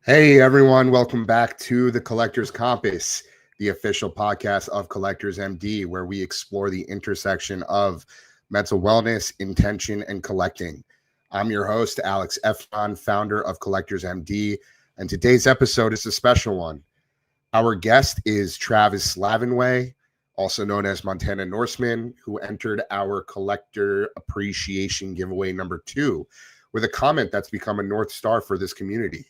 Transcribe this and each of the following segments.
Hey everyone, welcome back to the Collector's Compass, the official podcast of Collectors MD, where we explore the intersection of mental wellness, intention, and collecting. I'm your host, Alex Efron, founder of Collectors MD, and today's episode is a special one. Our guest is Travis LaVanway, also known as Montana Norseman, who entered our Collector Appreciation Giveaway number 2 with a comment that's become a North Star for this community.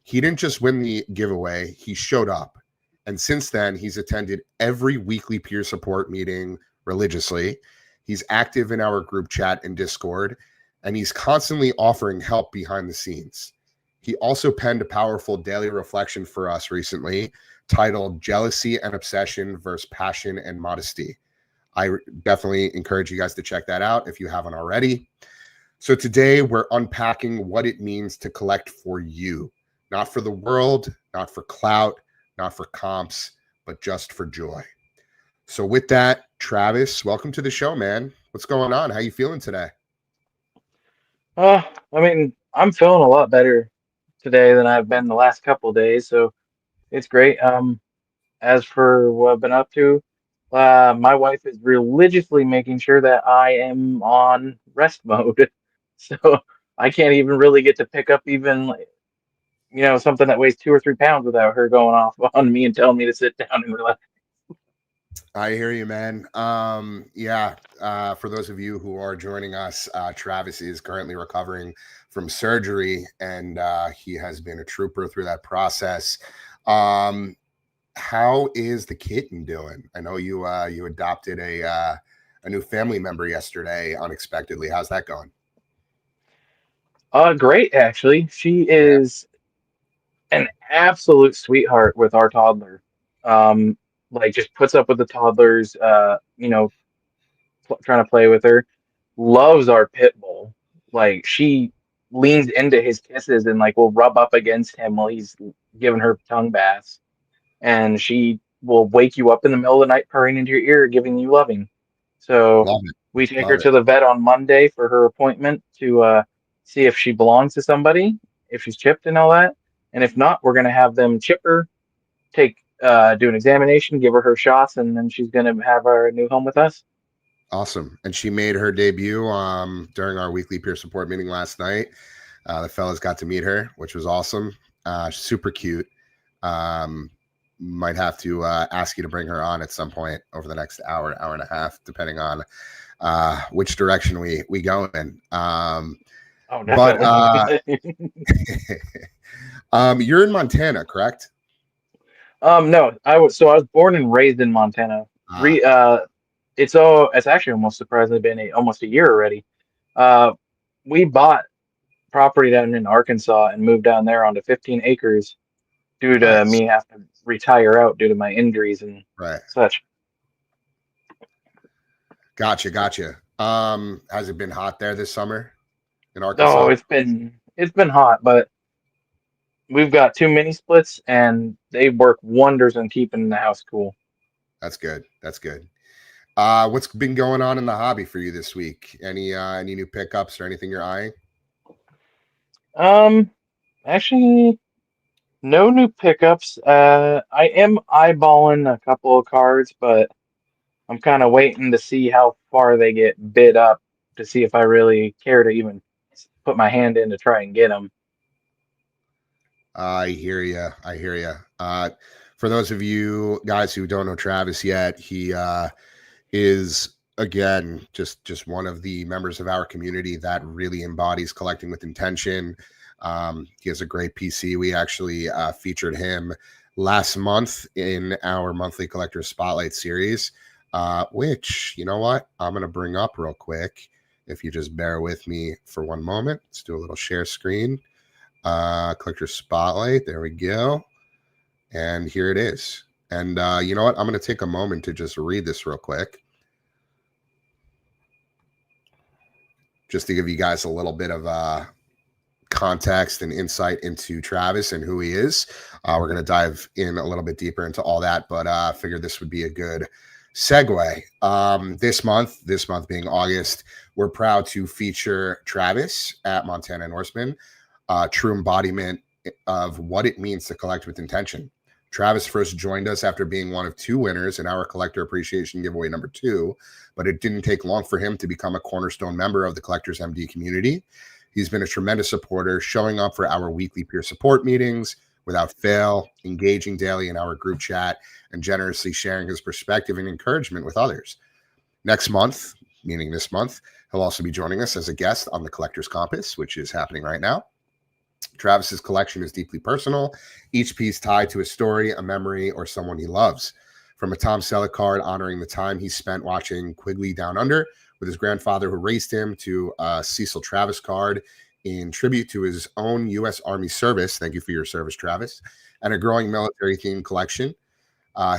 He didn't just win the giveaway, he showed up. And since then, he's attended every weekly peer support meeting religiously. He's active in our group chat and Discord, and he's constantly offering help behind the scenes. He also penned a powerful daily reflection for us recently titled Jealousy and Obsession versus Passion and Modesty. I definitely encourage you guys to check that out if you haven't already. So today we're unpacking what it means to collect for you. Not for the world, not for clout, not for comps, but just for joy. So with that, Travis, welcome to the show, man. What's going on? How you feeling today? I'm feeling a lot better today than I've been the last couple of days, so it's great. As for what I've been up to, my wife is religiously making sure that I am on rest mode, so I can't even really get to pick up even something that weighs 2 or 3 pounds without her going off on me and telling me to sit down and relax. I hear you, man. For those of you who are joining us, Travis is currently recovering from surgery, and he has been a trooper through that process. How is the kitten doing? I know you adopted a new family member yesterday unexpectedly. How's that going? Great, actually. She Yeah, is an absolute sweetheart with our toddler. Um, like just puts up with the toddlers, trying to play with her. Loves our pit bull. Like she leans into his kisses and like will rub up against him while he's giving her tongue baths. And she will wake you up in the middle of the night purring into your ear, giving you loving. So love it, we take her love it. to the vet on Monday for her appointment to see if she belongs to somebody, if she's chipped and all that. And if not, we're gonna have them chip her, do an examination, give her shots, and then she's gonna have our new home with us. Awesome. And she made her debut during our weekly peer support meeting last night. The fellas got to meet her, which was awesome. Super cute. Um, might have to ask you to bring her on at some point over the next hour and a half, depending on which direction we go in. Oh, But definitely. you're in Montana, correct? No, I was born and raised in Montana. Ah, Re It's actually almost surprisingly been almost a year already. Uh, we bought property down in Arkansas and moved down there onto 15 acres due to nice. me having to retire out due to my injuries and Right. such. Gotcha. Has it been hot there this summer in Oh, Arkansas? it's been hot, but we've got two mini splits and they work wonders on keeping the house cool. That's good. That's good. What's been going on in the hobby for you this week? Any new pickups or anything you're eyeing? Um, Actually, no new pickups. I am eyeballing a couple of cards, but I'm kind of waiting to see how far they get bid up to see if I really care to even put my hand in to try and get them. I hear you. I hear you. For those of you guys who don't know Travis yet, he is again just one of the members of our community that really embodies collecting with intention. He has a great PC. We actually featured him last month in our monthly collector spotlight series, which you know what I'm going to bring up real quick. If you just bear with me for one moment, let's do a little share screen. Collector spotlight. There we go. And here it is. And you know what? I'm going to take a moment to just read this real quick, just to give you guys a little bit of context and insight into Travis and who he is. We're going to dive in a little bit deeper into all that, but I figured this would be a good segue. This month being August, we're proud to feature Travis at Montana Norseman, true embodiment of what it means to collect with intention. Travis first joined us after being one of 2 winners in our collector appreciation giveaway number 2, but it didn't take long for him to become a cornerstone member of the Collectors MD community. He's been a tremendous supporter, showing up for our weekly peer support meetings without fail, engaging daily in our group chat, and generously sharing his perspective and encouragement with others. Next month, meaning this month, he'll also be joining us as a guest on the Collectors Compass, which is happening right now. Travis's collection is deeply personal, each piece tied to a story, a memory, or someone he loves. From a Tom Selleck card honoring the time he spent watching Quigley Down Under with his grandfather who raised him, to a Cecil Travis card in tribute to his own U.S. Army service. Thank you for your service, Travis. And a growing military-themed collection.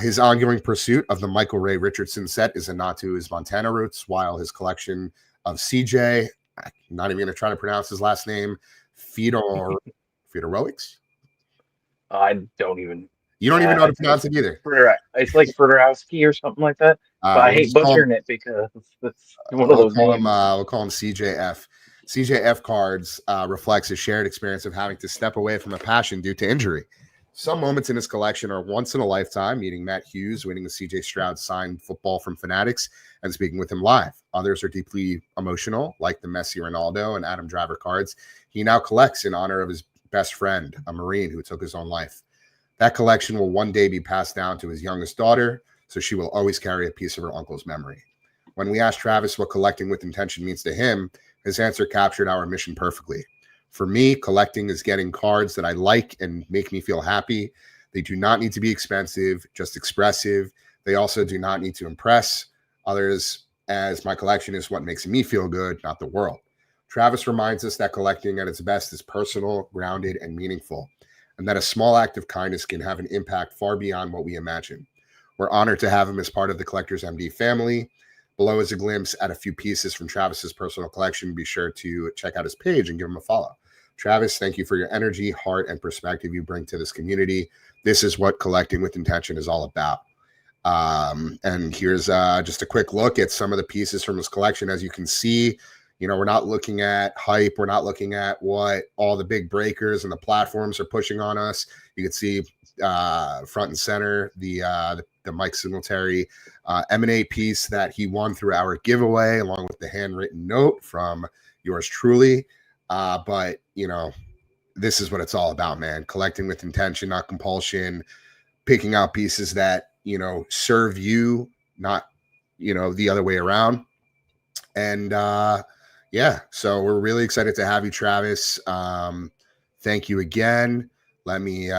His ongoing pursuit of the Michael Ray Richardson set is a nod to his Montana roots, while his collection of CJ, I'm not even going to try to pronounce his last name, Fedorowics? I don't even. You don't even know how to pronounce it either. It's like Fedorowski or something like that. But I hate butchering it because it's one of those names. We'll call him CJF. CJF cards reflects his shared experience of having to step away from a passion due to injury. Some moments in his collection are once in a lifetime, meeting Matt Hughes winning the CJ Stroud signed football from Fanatics and speaking with him live. Others are deeply emotional, like the Messi, Ronaldo, and Adam Driver cards he now collects in honor of his best friend, a Marine who took his own life. That collection will one day be passed down to his youngest daughter, so she will always carry a piece of her uncle's memory. When we asked Travis what collecting with intention means to him, his answer captured our mission perfectly. For me, collecting is getting cards that I like and make me feel happy. They do not need to be expensive, just expressive. They also do not need to impress others, as my collection is what makes me feel good, not the world. Travis reminds us that collecting at its best is personal, grounded, and meaningful, and that a small act of kindness can have an impact far beyond what we imagine. We're honored to have him as part of the Collectors MD family. Below is a glimpse at a few pieces from Travis's personal collection. Be sure to check out his page and give him a follow. Travis, thank you for your energy, heart, and perspective you bring to this community. This is what collecting with intention is all about. And here's just a quick look at some of the pieces from his collection. As you can see, we're not looking at hype. We're not looking at what all the big breakers and the platforms are pushing on us. You can see front and center the Mike Singletary M&A piece that he won through our giveaway, along with the handwritten note from yours truly. But this is what it's all about, man. Collecting with intention, not compulsion. Picking out pieces that serve you, not the other way around. And so we're really excited to have you, Travis. Thank you again. Let me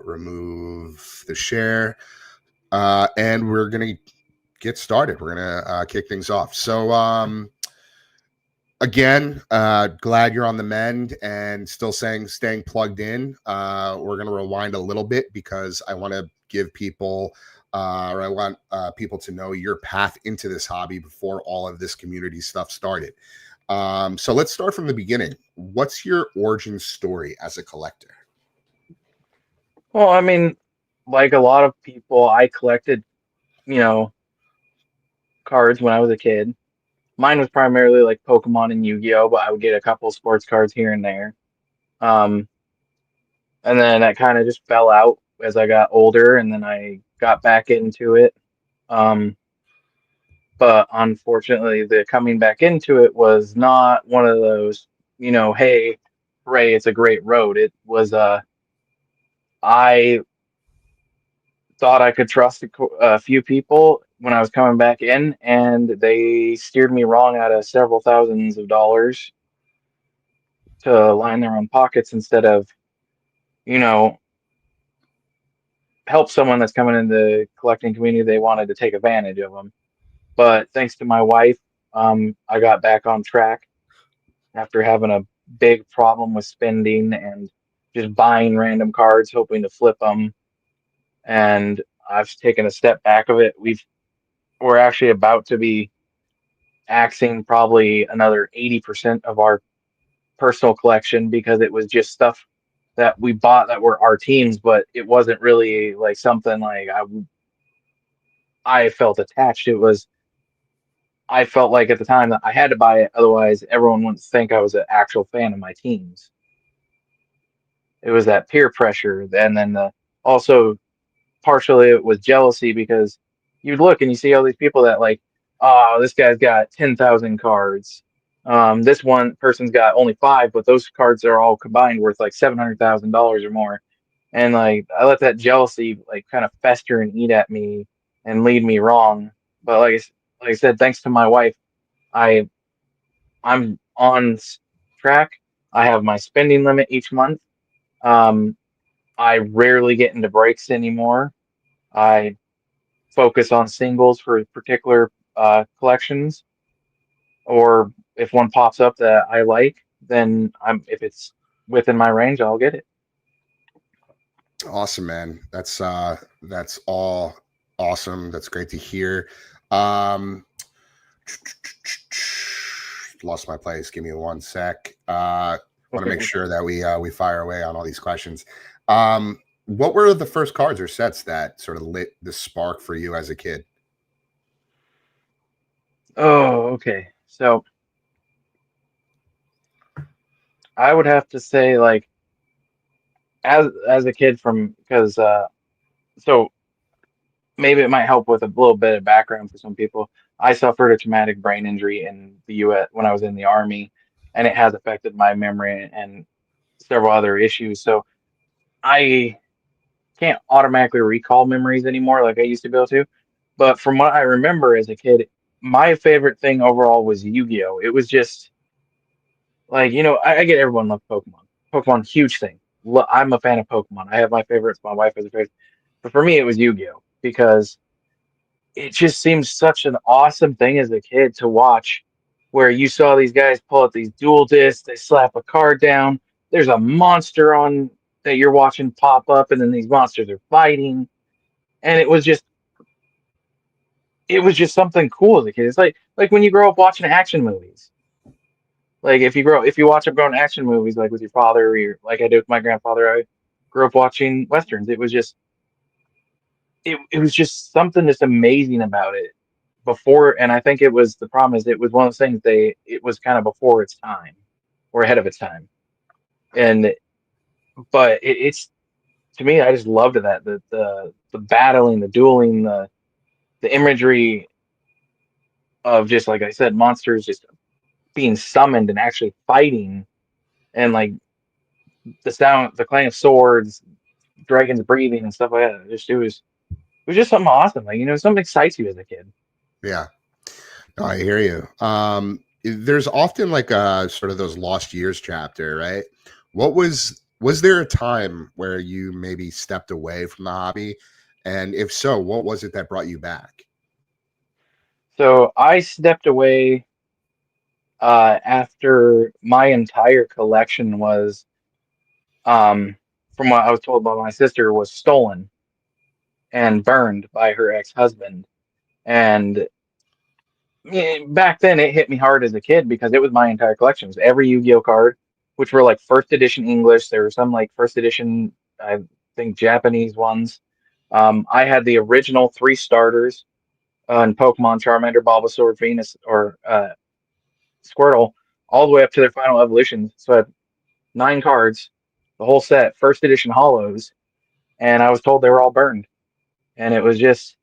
remove the share, and we're gonna get started. We're gonna kick things off. So again, glad you're on the mend and still staying plugged in. We're going to rewind a little bit because I want to give people, or I want people to know your path into this hobby before all of this community stuff started. So let's start from the beginning. What's your origin story as a collector? Well, I mean, like a lot of people, I collected, cards when I was a kid. Mine was primarily like Pokemon and Yu-Gi-Oh, but I would get a couple sports cards here and there. And then that kind of just fell out as I got older, and then I got back into it. But unfortunately, the coming back into it was not one of those, hey, Ray, it's a great road. It was, I thought I could trust a few people when I was coming back in, and they steered me wrong out of several thousands of dollars to line their own pockets instead of, help someone that's coming in the collecting community. They wanted to take advantage of them. But thanks to my wife, I got back on track after having a big problem with spending and just buying random cards, hoping to flip them. And I've taken a step back of it. We're actually about to be axing probably another 80% of our personal collection because it was just stuff that we bought that were our teams, but it wasn't really like something like I felt attached. I felt like at the time that I had to buy it, otherwise everyone wouldn't think I was an actual fan of my teams. it was that peer pressure, and then also partially it was jealousy because you'd look and you see all these people that like, oh, this guy's got 10,000 cards. This one person's got only five, but those cards are all combined worth like $700,000 or more. And like I let that jealousy like kind of fester and eat at me and lead me wrong. But like I said, thanks to my wife, I I'm on track. I have my spending limit each month. Um, I rarely get into breaks anymore. I focus on singles for particular collections, or if one pops up that I like, then if it's within my range, I'll get it. Awesome, man. That's all awesome. That's great to hear. Um, lost my place. Give me one sec. Want to make sure that we fire away on all these questions. What were the first cards or sets that sort of lit the spark for you as a kid? Oh, okay. So I would have to say like as a kid from because so maybe it might help with a little bit of background for some people. I suffered a traumatic brain injury in the U.S. when I was in the Army, and it has affected my memory and several other issues. So I can't automatically recall memories anymore like I used to be able to. But from what I remember as a kid, my favorite thing overall was Yu-Gi-Oh! It was just like, I get everyone loves Pokemon. Pokemon, huge thing. I'm a fan of Pokemon. I have my favorites. My wife has a favorite. But for me, it was Yu-Gi-Oh! Because it just seems such an awesome thing as a kid to watch where you saw these guys pull out these dual discs, they slap a card down, there's a monster on that you're watching pop up, and then these monsters are fighting. And it was just something cool as a kid. It's like when you grow up watching action movies. Like if you watch up growing action movies like with your father or like I did with my grandfather, I grew up watching westerns. It was just something just amazing about it before, and I think it was the problem is it was one of those things it was kind of before its time or ahead of its time. And but it's to me, I just loved that the battling, the dueling, the imagery of just like I said, monsters just being summoned and actually fighting, and like the sound, the clang of swords, dragons breathing and stuff like that. It was just something awesome. Like something excites you as a kid. Yeah, no, I hear you. There's often like a sort of those lost years chapter, right? Was there a time where you maybe stepped away from the hobby? And if so, what was it that brought you back? So I stepped away after my entire collection was, um, from what I was told by my sister, was stolen and burned by her ex-husband. And back then, it hit me hard as a kid because it was my entire collection. It was every Yu-Gi-Oh card, which were like first edition English. There were some like first edition, I think Japanese ones. I had the original three starters on Pokemon, Charmander, Bulbasaur, Venus, or Squirtle, all the way up to their final evolutions. So I had nine cards, the whole set, first edition holos, and I was told they were all burned. And it was just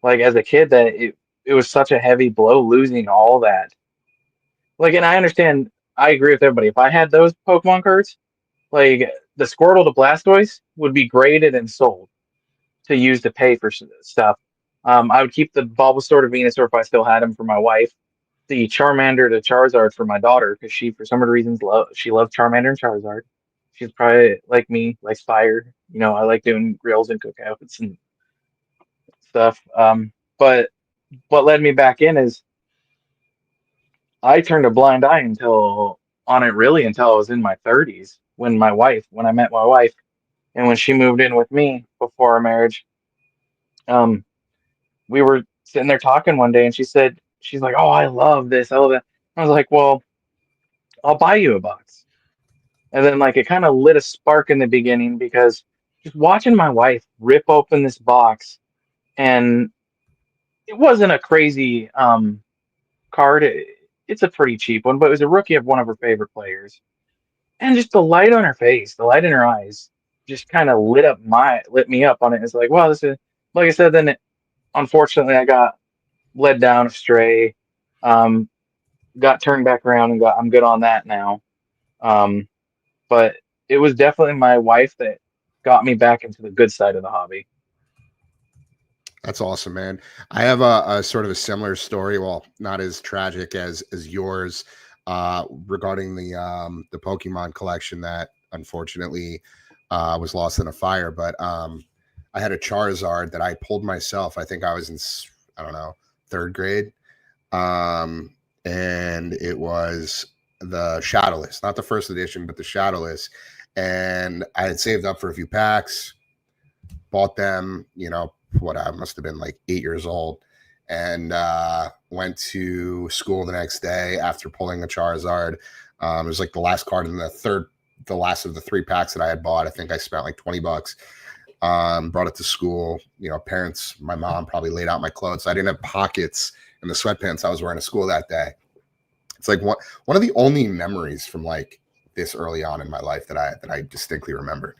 like as a kid that it was such a heavy blow losing all that. Like, and I understand, I agree with everybody. If I had those Pokemon cards, like the Squirtle to Blastoise would be graded and sold to use to pay for stuff. I would keep the Bulbasaur to Venusaur if I still had him for my wife. The Charmander to Charizard for my daughter because she, for some of the reasons, she loves Charmander and Charizard. She's probably like me, likes fire. I like doing grills and cookouts and stuff. But what led me back in is I turned a blind eye on it really until I was in my 30s when I met my wife and when she moved in with me before our marriage. Um, we were sitting there talking one day and she's like, "Oh, I love this. I love that." I was like, "Well, I'll buy you a box." And then like it kind of lit a spark in the beginning because just watching my wife rip open this box, and it wasn't a crazy card. It's a pretty cheap one, but it was a rookie of one of her favorite players. and just the light on her face, the light in her eyes, just kind of lit me up on it. It's like, wow, this is like I said. Then unfortunately, I got led down astray, um, got turned back around, and I'm good on that now. Um, but it was definitely my wife that got me back into the good side of the hobby. That's awesome, man. I have a sort of a similar story. Well, not as tragic as yours, regarding the Pokemon collection that unfortunately was lost in a fire. But I had a Charizard that I pulled myself. I think I was in, I don't know, third grade, um, and it was the Shadowless, not the first edition, but the Shadowless. And I had saved up for a few packs, bought them, what I must have been like 8 years old, and went to school the next day after pulling a Charizard. It was like the last card in the last of the 3 packs that I had bought. I think I spent like $20. Brought it to school. Parents, my mom probably laid out my clothes. So I didn't have pockets in the sweatpants I was wearing to school that day. It's like one of the only memories from like this early on in my life that I distinctly remember.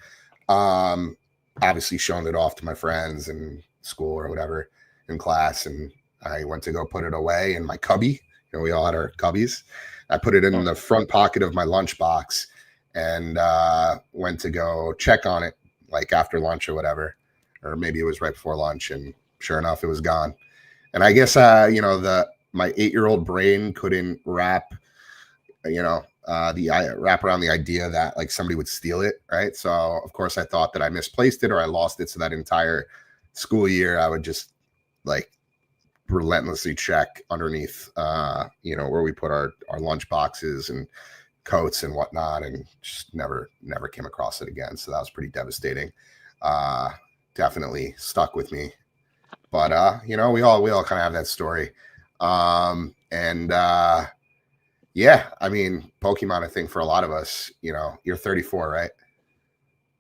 Um, Obviously showing it off to my friends in school or whatever in class, and I went to go put it away in my cubby. We all had our cubbies. I put it in the front pocket of my lunchbox and went to go check on it like after lunch or whatever, or maybe it was right before lunch, and sure enough it was gone. And I guess the my 8-year-old brain couldn't wrap wrap around the idea that like somebody would steal it, right? So of course I thought that I misplaced it or I lost it. So that entire school year I would just like relentlessly check underneath where we put our lunch boxes and coats and whatnot, and just never came across it again. So that was pretty devastating. Definitely stuck with me. But we all kind of have that story. And yeah, I mean, Pokemon, I think for a lot of us, you're 34, right?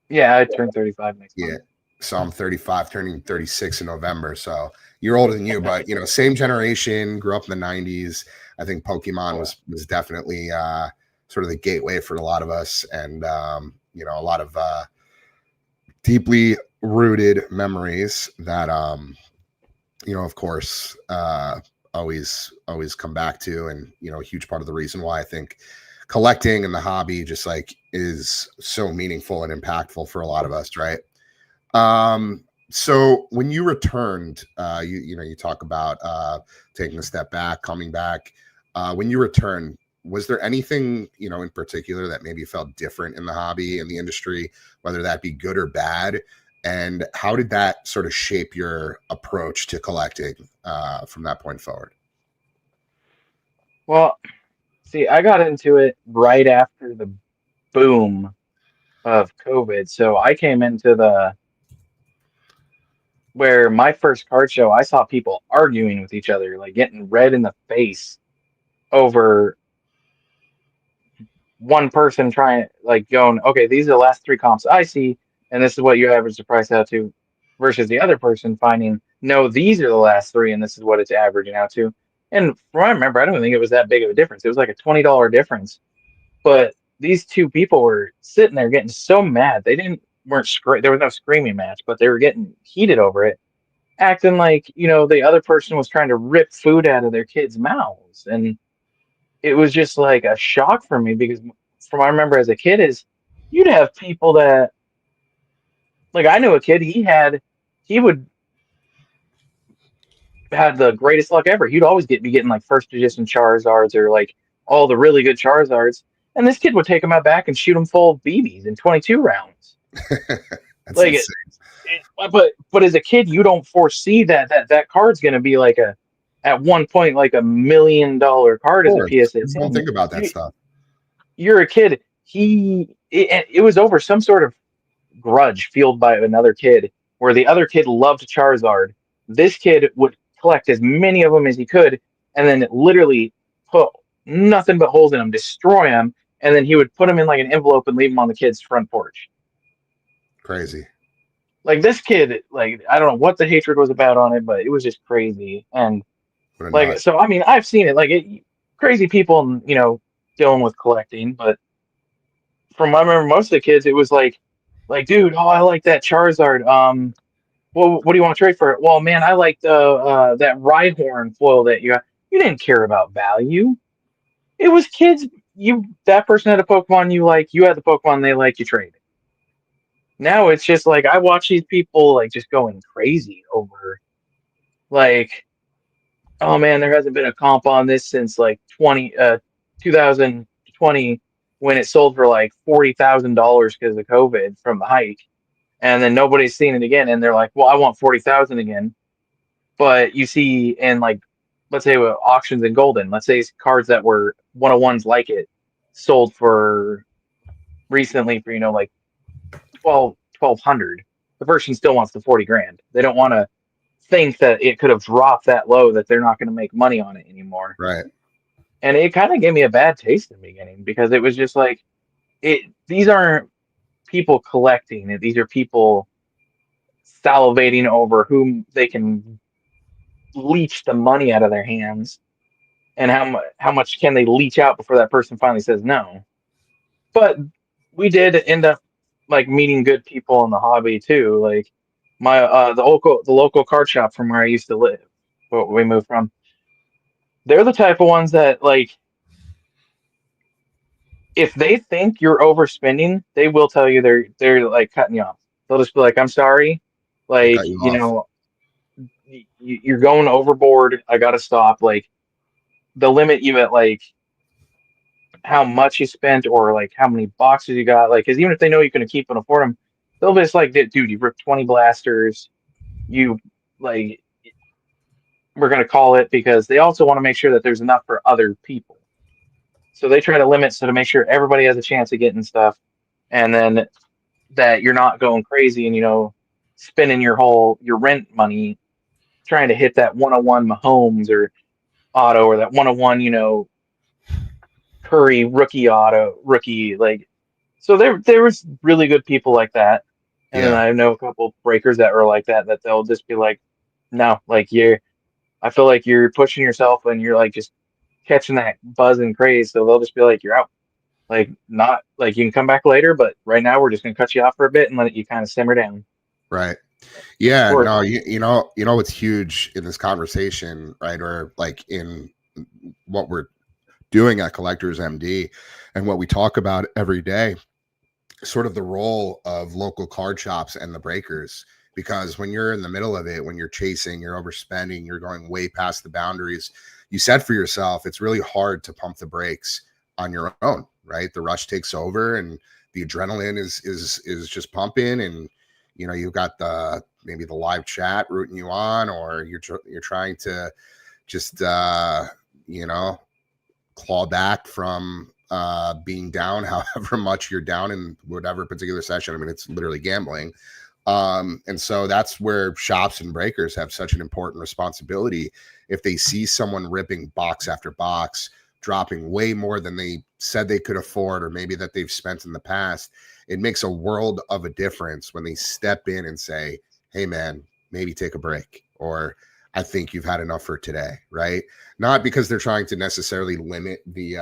Yeah, I turned 35 next Yeah. month. So I'm 35, turning 36 in November. So you're older than you, but same generation, grew up in the 90s. I think Pokemon was definitely sort of the gateway for a lot of us, and a lot of deeply rooted memories that of course, always come back to, and a huge part of the reason why I think collecting and the hobby just like is so meaningful and impactful for a lot of us, right? So when you returned, you talk about taking a step back, coming back. When you returned, was there anything in particular that maybe felt different in the hobby, in the industry, whether that be good or bad? And how did that sort of shape your approach to collecting from that point forward? Well, see, I got into it right after the boom of COVID. So I came into the where my first card show, I saw people arguing with each other, like getting red in the face over one person trying, like going, okay, these are the last 3 comps I see, and this is what you average the price out to, versus the other person finding, no, these are the last 3, and this is what it's averaging out to. And from what I remember, I don't think it was that big of a difference. It was like a $20 difference. But these two people were sitting there getting so mad. They didn't weren't there was no screaming match, but they were getting heated over it, acting like, the other person was trying to rip food out of their kids' mouths. And it was just like a shock for me because from what I remember as a kid is you'd have people that like I knew a kid he would had the greatest luck ever. He'd always be getting like first edition Charizards or like all the really good Charizards. And this kid would take them out back and shoot them full of BBs in 22 rounds. That's Like insane. but as a kid, you don't foresee that card's going to be like at one point like $1 million card Of as a course, PSA people don't 10. think about that stuff. You're a kid. It was over some sort of grudge fueled by another kid where the other kid loved Charizard. This kid would collect as many of them as he could and then literally put nothing but holes in them, destroy them, and then he would put them in like an envelope and leave them on the kid's front porch. Crazy. Like this kid, like I don't know what the hatred was about on it, but it was just crazy. And What a like nut. so, I mean, I've seen it. Like crazy people, dealing with collecting, but from what I remember, most of the kids, it was like, dude, oh, I like that Charizard. Well, what do you want to trade for it? Well, man, I like the that Rhyhorn foil that you got. You didn't care about value. It was kids. That person had a Pokemon you like. You had the Pokemon they like. You trade. Now it's just like I watch these people like just going crazy over like, oh man, there hasn't been a comp on this since like 2020 when it sold for like $40,000 because of COVID from the hike, and then nobody's seen it again, and they're like, well, I want 40,000 again. But you see in like, let's say with auctions in Golden, let's say cards that were 101s like it sold for recently for like 1200. The person still wants the 40 grand. They don't want to think that it could have dropped that low that they're not going to make money on it anymore. Right. And it kind of gave me a bad taste in the beginning because it was just like these aren't people collecting. These are people salivating over whom they can leech the money out of their hands, and how much can they leech out before that person finally says no. But we did end up like meeting good people in the hobby too. Like my the local card shop from where I used to live, where we moved from. They're the type of ones that like if they think you're overspending, they will tell you they're like cutting you off. They'll just be like, "I'm sorry, They like cut you off. you're going overboard. I gotta stop." Like they'll limit you at like how much you spent or like how many boxes you got. Like, because even if they know you can keep and afford them, they'll be just like, dude, you ripped 20 blasters. You like, we're gonna call it because they also want to make sure that there's enough for other people. So they try to limit so to make sure everybody has a chance of getting stuff, and then that you're not going crazy and spending your rent money trying to hit that 101 Mahomes or auto or that 101 Curry rookie like. So there was really good people like that, and then Yeah. I know a couple breakers that were like that they'll just be like, no, like I feel like you're pushing yourself and you're like just catching that buzz and craze, so they'll just be like, you're out. Like not like you can come back later, but right now we're just gonna cut you off for a bit and let you kind of simmer down. Right. Yeah. Or No, you know what's huge in this conversation, right? Or like in what we're doing at Collectors MD and what we talk about every day, sort of the role of local card shops and the breakers. Because when you're in the middle of it, when you're chasing, you're overspending, you're going way past the boundaries you set for yourself, it's really hard to pump the brakes on your own, right? The rush takes over and the adrenaline is just pumping, and you've got maybe the live chat rooting you on, or you're trying to just you know claw back from being down however much you're down in whatever particular session. I mean, it's literally gambling. And so that's where shops and breakers have such an important responsibility. If they see someone ripping box after box, dropping way more than they said they could afford, or maybe that they've spent in the past, it makes a world of a difference when they step in and say, hey man, maybe take a break, or I think you've had enough for today, right? Not because they're trying to necessarily limit the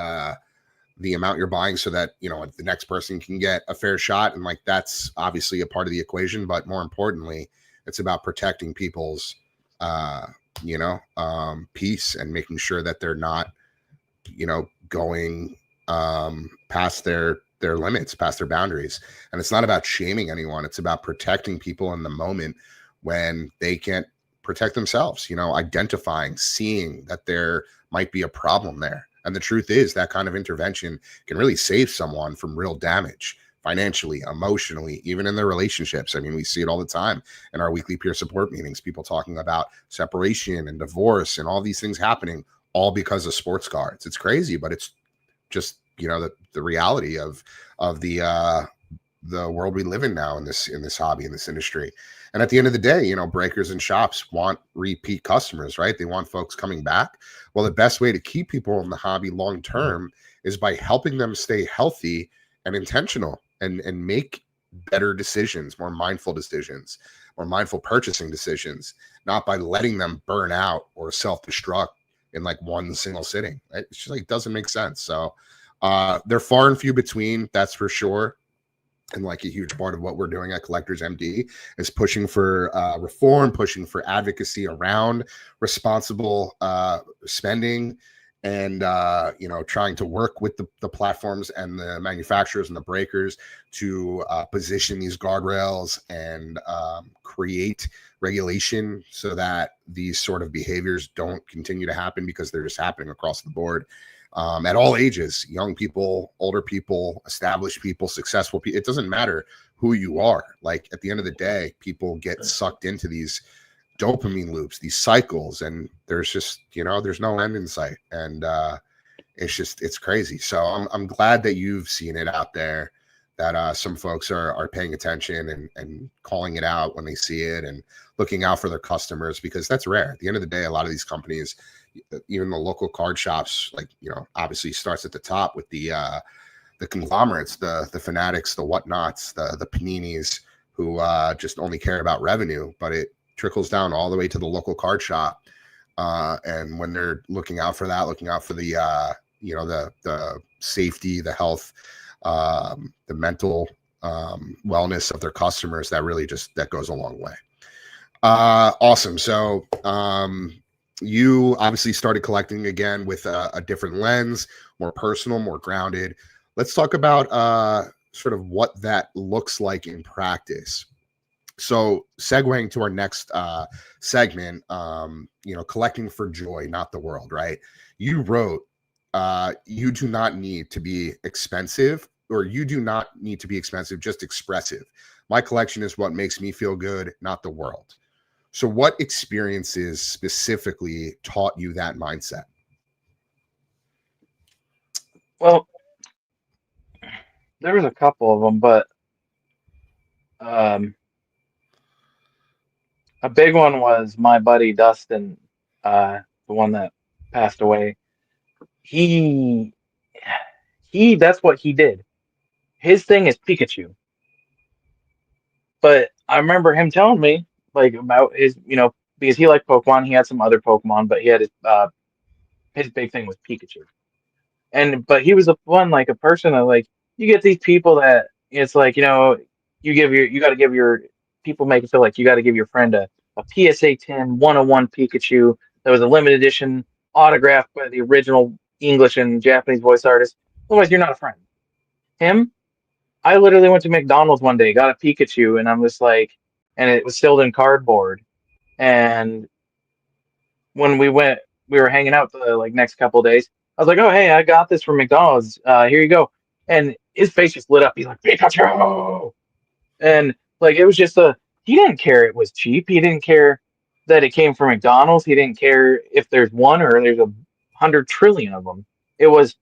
amount you're buying so that the next person can get a fair shot, and like that's obviously a part of the equation, but more importantly, it's about protecting people's peace and making sure that they're not going past their limits, past their boundaries. And it's not about shaming anyone, it's about protecting people in the moment when they can't protect themselves, identifying, seeing that there might be a problem there. And the truth is that kind of intervention can really save someone from real damage, financially, emotionally, even in their relationships. I mean, we see it all the time in our weekly peer support meetings, people talking about separation and divorce and all these things happening all because of sports cards. It's crazy, but it's just, the reality of the world we live in now in this hobby, in this industry. And at the end of the day, breakers and shops want repeat customers, right? They want folks coming back. Well, the best way to keep people in the hobby long term is by helping them stay healthy and intentional and make better decisions, more mindful purchasing decisions, not by letting them burn out or self-destruct in like one single sitting. Right? It's just like, it doesn't make sense. So They're far and few between, that's for sure. And like a huge part of what we're doing at Collectors MD is pushing for reform, pushing for advocacy around responsible spending, and trying to work with the platforms and the manufacturers and the breakers to position these guardrails and create regulation so that these sort of behaviors don't continue to happen, because they're just happening across the board. At all ages, young people, older people, established people, successful people. It doesn't matter who you are. Like at the end of the day, people get sucked into these dopamine loops, these cycles, and there's just, there's no end in sight. And it's crazy. So I'm glad that you've seen it out there, that some folks are paying attention and calling it out when they see it and looking out for their customers, because that's rare. At the end of the day, a lot of these companies, even the local card shops, like, obviously starts at the top with the conglomerates, the Fanatics, the whatnots, the Paninis, who just only care about revenue, but it trickles down all the way to the local card shop. And when they're looking out for that, looking out for the the safety, the health, the mental wellness of their customers, that really that goes a long way. Awesome. So you obviously started collecting again with a different lens, more personal, more grounded. Let's talk about sort of what that looks like in practice. So segueing to our next segment, collecting for joy, not the world, right? You wrote, you do not need to be expensive, or you do not need to be expensive, just expressive. My collection is what makes me feel good, not the world. So what experiences specifically taught you that mindset? Well, there was a couple of them, but a big one was my buddy Dustin, the one that passed away. He that's what he did. His thing is Pikachu. But I remember him telling me like about his, because he liked Pokemon. He had some other Pokemon, but he had his big thing was Pikachu. But he was a person that, like, you get these people that it's like, you got to give your people, make it feel like you got to give your friend a PSA 10 101 Pikachu that was a limited edition, autographed by the original English and Japanese voice artist. Otherwise, you're not a friend. Him, I literally went to McDonald's one day, got a Pikachu, and I'm just like, and it was sealed in cardboard. And when we were hanging out the next couple of days. I was like, "Oh, hey, I got this from McDonald's. Here you go." And his face just lit up. He's like, "Pikachu!" And like, it was just he didn't care it was cheap. He didn't care that it came from McDonald's. He didn't care if there's one or there's 100 trillion of them. It was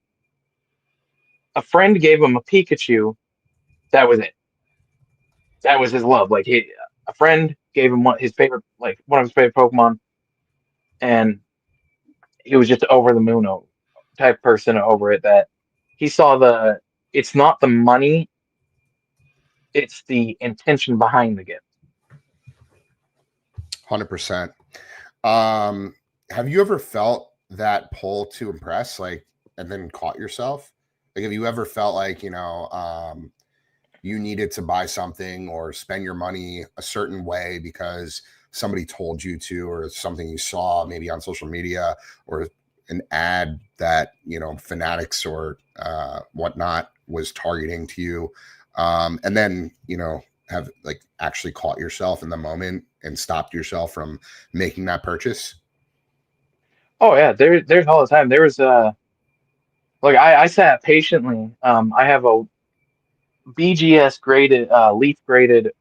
a friend gave him a Pikachu. That was it. That was his love. Like, a friend gave him one of his favorite Pokemon, and he was just over the moon type person over it, that he saw it's not the money, it's the intention behind the gift. 100%. Have you ever felt that pull to impress, like, and then caught yourself? Like, have you ever felt like, you needed to buy something or spend your money a certain way because somebody told you to, or something you saw maybe on social media, or an ad that, Fanatics or whatnot was targeting to you, and then, have like actually caught yourself in the moment and stopped yourself from making that purchase? Oh yeah, there's all the time. There was I sat patiently. I have a BGS graded, leaf graded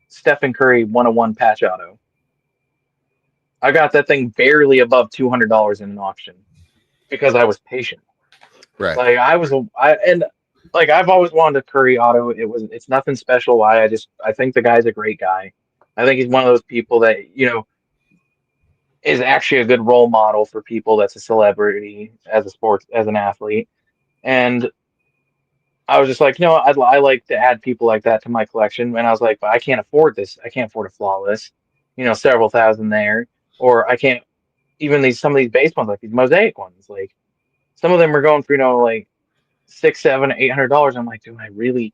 Stephen Curry 101 patch auto. I got that thing barely above $200 in an auction because I was patient. Right. Like, I've always wanted a Curry auto. It's nothing special. I think the guy's a great guy. I think he's one of those people that, is actually a good role model for people that's a celebrity as an athlete. And I was just like, I like to add people like that to my collection. And I was like, but I can't afford this. I can't afford a flawless, several thousand there. Or I can't, even some of these base ones, like these mosaic ones, like some of them are going for, like six, seven, $800. I'm like, do I really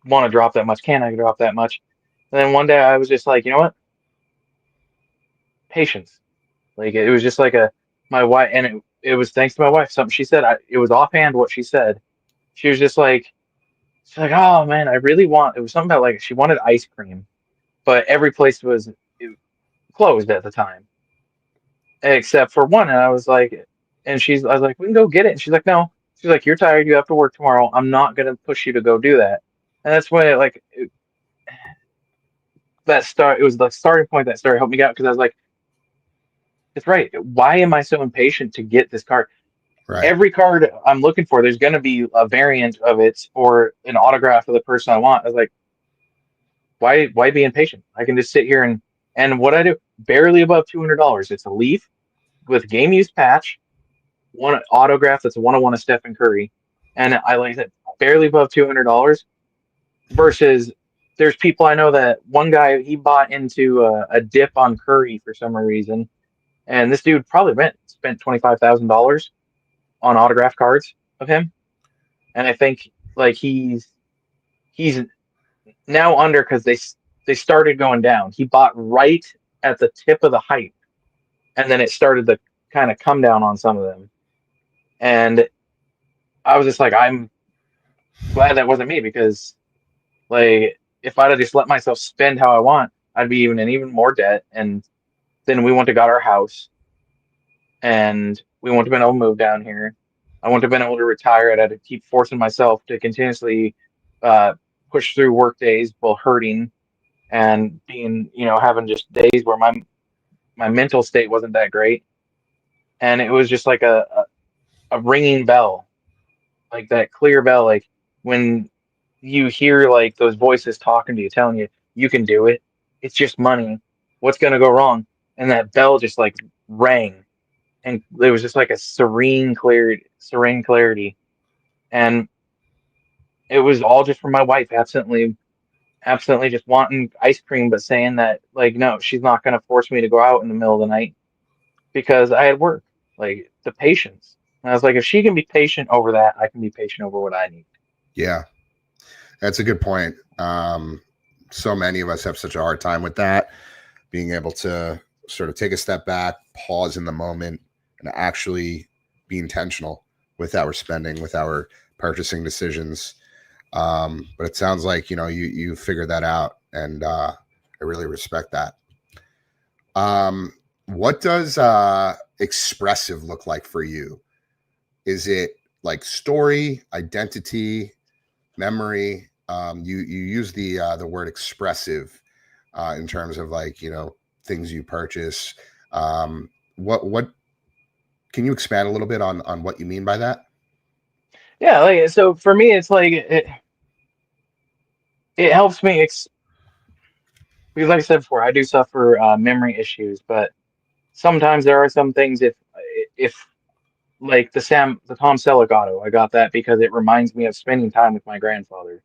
want to drop that much? Can I drop that much? And then one day I was just like, you know what? Patience. Like it was just like a my wife, and it was thanks to my wife. Something she said. It was offhand what she said. She was just like, she's like, oh man, I really want. It was something about like she wanted ice cream, but every place was closed at the time except for one. And I was like, I was like, we can go get it. And she's like, no. She's like, you're tired. You have to work tomorrow. I'm not gonna push you to go do that. And that's when it was the starting point that started helping me out because I was like, it's right. Why am I so impatient to get this card? Right. Every card I'm looking for, there's going to be a variant of it or an autograph of the person I want. I was like, why be impatient? I can just sit here and what I do, barely above $200. It's a leaf with game use patch, one autograph that's a 101 of Stephen Curry, and I like that barely above $200. Versus, there's people I know that one guy he bought into a dip on Curry for some reason, and this dude probably spent $25,000 on autograph cards of him, and I think like he's now under because they started going down. He bought right at the tip of the hype, and then it started to kind of come down on some of them. And I was just like, I'm glad that wasn't me because like if I'd have just let myself spend how I want, I'd be even in even more debt. And then we went to got our house, and we wouldn't have been able to move down here. I wouldn't have been able to retire. I'd had to keep forcing myself to continuously uh, push through work days while hurting and being, having just days where my mental state wasn't that great. And it was just like a ringing bell, like that clear bell, like when you hear like those voices talking to you, telling you you can do it. It's just money. What's gonna go wrong? And that bell just like rang, and it was just like a serene clarity. And it was all just from my wife, absolutely just wanting ice cream, but saying that like no, she's not gonna force me to go out in the middle of the night because I had work. Like the patience. And I was like, if she can be patient over that, I can be patient over what I need. Yeah, that's a good point. So many of us have such a hard time with that, being able to sort of take a step back, pause in the moment, and actually be intentional with our spending, with our purchasing decisions. But it sounds like you figured that out, and I really respect that. What does expressive look like for you? Is it like story, identity, memory? You use the word expressive in terms of like things you purchase. What can you expand a little bit on what you mean by that? Yeah, like so for me, it's like it helps me because, like I said before, I do suffer memory issues, but sometimes there are some things if like the Tom Selleck auto, I got that because it reminds me of spending time with my grandfather.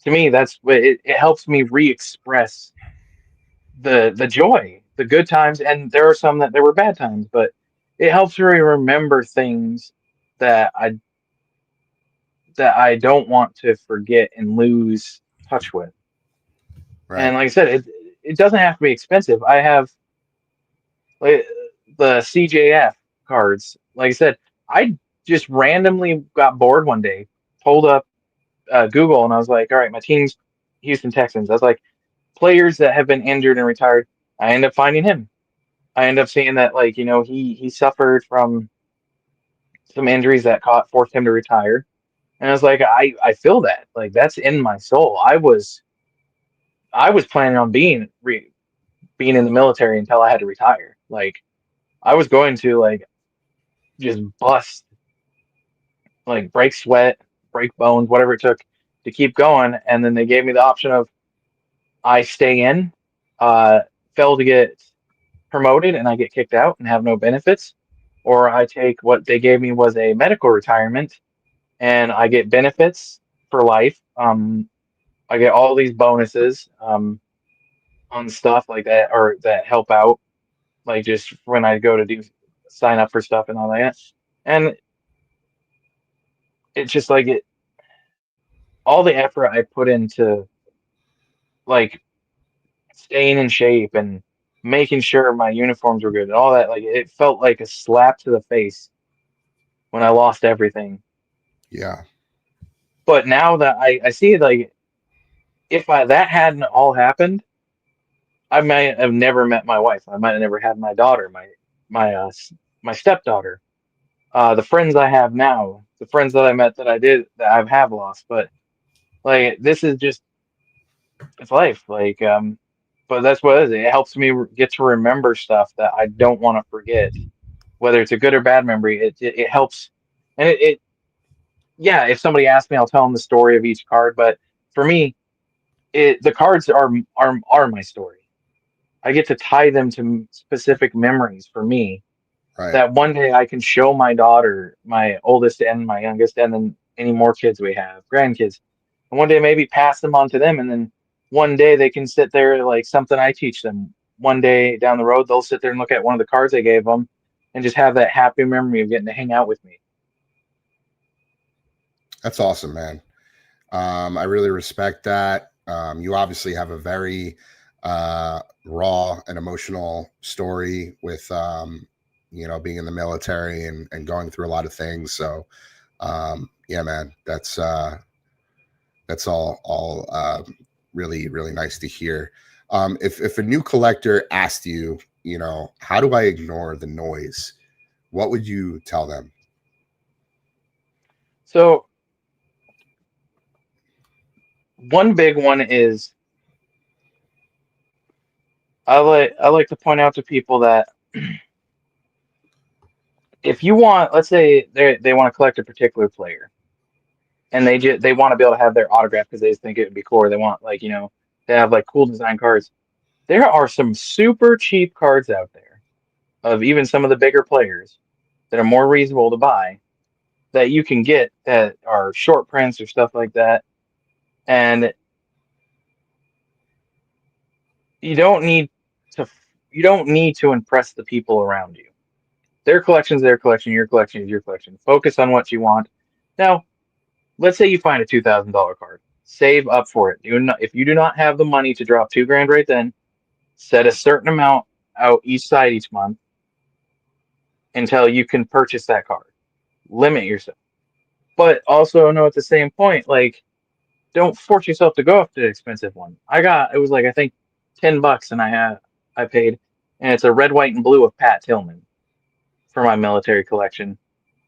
To me, that's what it helps me re-express the joy, the good times, and there are some that there were bad times, but it helps me remember things that I don't want to forget and lose touch with. Right. And like I said, it doesn't have to be expensive. I have like the CJF cards. Like I said, I just randomly got bored one day, pulled up Google, and I was like, all right, my team's Houston Texans. I was like, players that have been injured and retired. I end up finding him. I end up seeing that like he suffered from some injuries that forced him to retire. And I was like, I feel that like that's in my soul. I was planning on being in the military until I had to retire. Like I was going to like just bust, like break sweat, break bones, whatever it took to keep going. And then they gave me the option of I stay in, uh, fail to get promoted, and I get kicked out and have no benefits, or I take what they gave me was a medical retirement and I get benefits for life. I get all these bonuses on stuff like that or that help out, like just when I go to do sign up for stuff and all that. And it's just like all the effort I put into like staying in shape and making sure my uniforms were good and all that, like it felt like a slap to the face when I lost everything. Yeah. But now that I see it, like if that hadn't all happened, I might have never met my wife. I might have never had my daughter, my stepdaughter, the friends I have now, the friends that I met that I have lost. But like this is just it's life. But that's what it is. It helps me get to remember stuff that I don't want to forget, whether it's a good or bad memory. It helps, and it yeah. If somebody asks me, I'll tell them the story of each card. But for me, the cards are my story. I get to tie them to specific memories for me Right. that one day I can show my daughter, my oldest and my youngest, and then any more kids we have, grandkids. And one day maybe pass them on to them. And then one day they can sit there like something I teach them. One day down the road, they'll sit there and look at one of the cards I gave them and just have that happy memory of getting to hang out with me. That's awesome, man. I really respect that. You obviously have a very raw and emotional story with, being in the military and going through a lot of things. So, yeah, man, that's all really, really nice to hear. If a new collector asked you, how do I ignore the noise? What would you tell them? So one big one is I like to point out to people that if you want, let's say they want to collect a particular player and they want to be able to have their autograph because they just think it would be cool. Or they want they have like cool design cards. There are some super cheap cards out there of even some of the bigger players that are more reasonable to buy that you can get that are short prints or stuff like that. And you don't need to you don't need to impress the people around you. Their collection's their collection, your collection is your collection. Focus on what you want. Now, let's say you find a $2,000 card. Save up for it. If you do not have the money to drop 2 grand right then, set a certain amount out each side each month until you can purchase that card. Limit yourself. But also know at the same point, like, don't force yourself to go after the expensive one. It was like I think $10 and I paid, and it's a red, white, and blue of Pat Tillman for my military collection.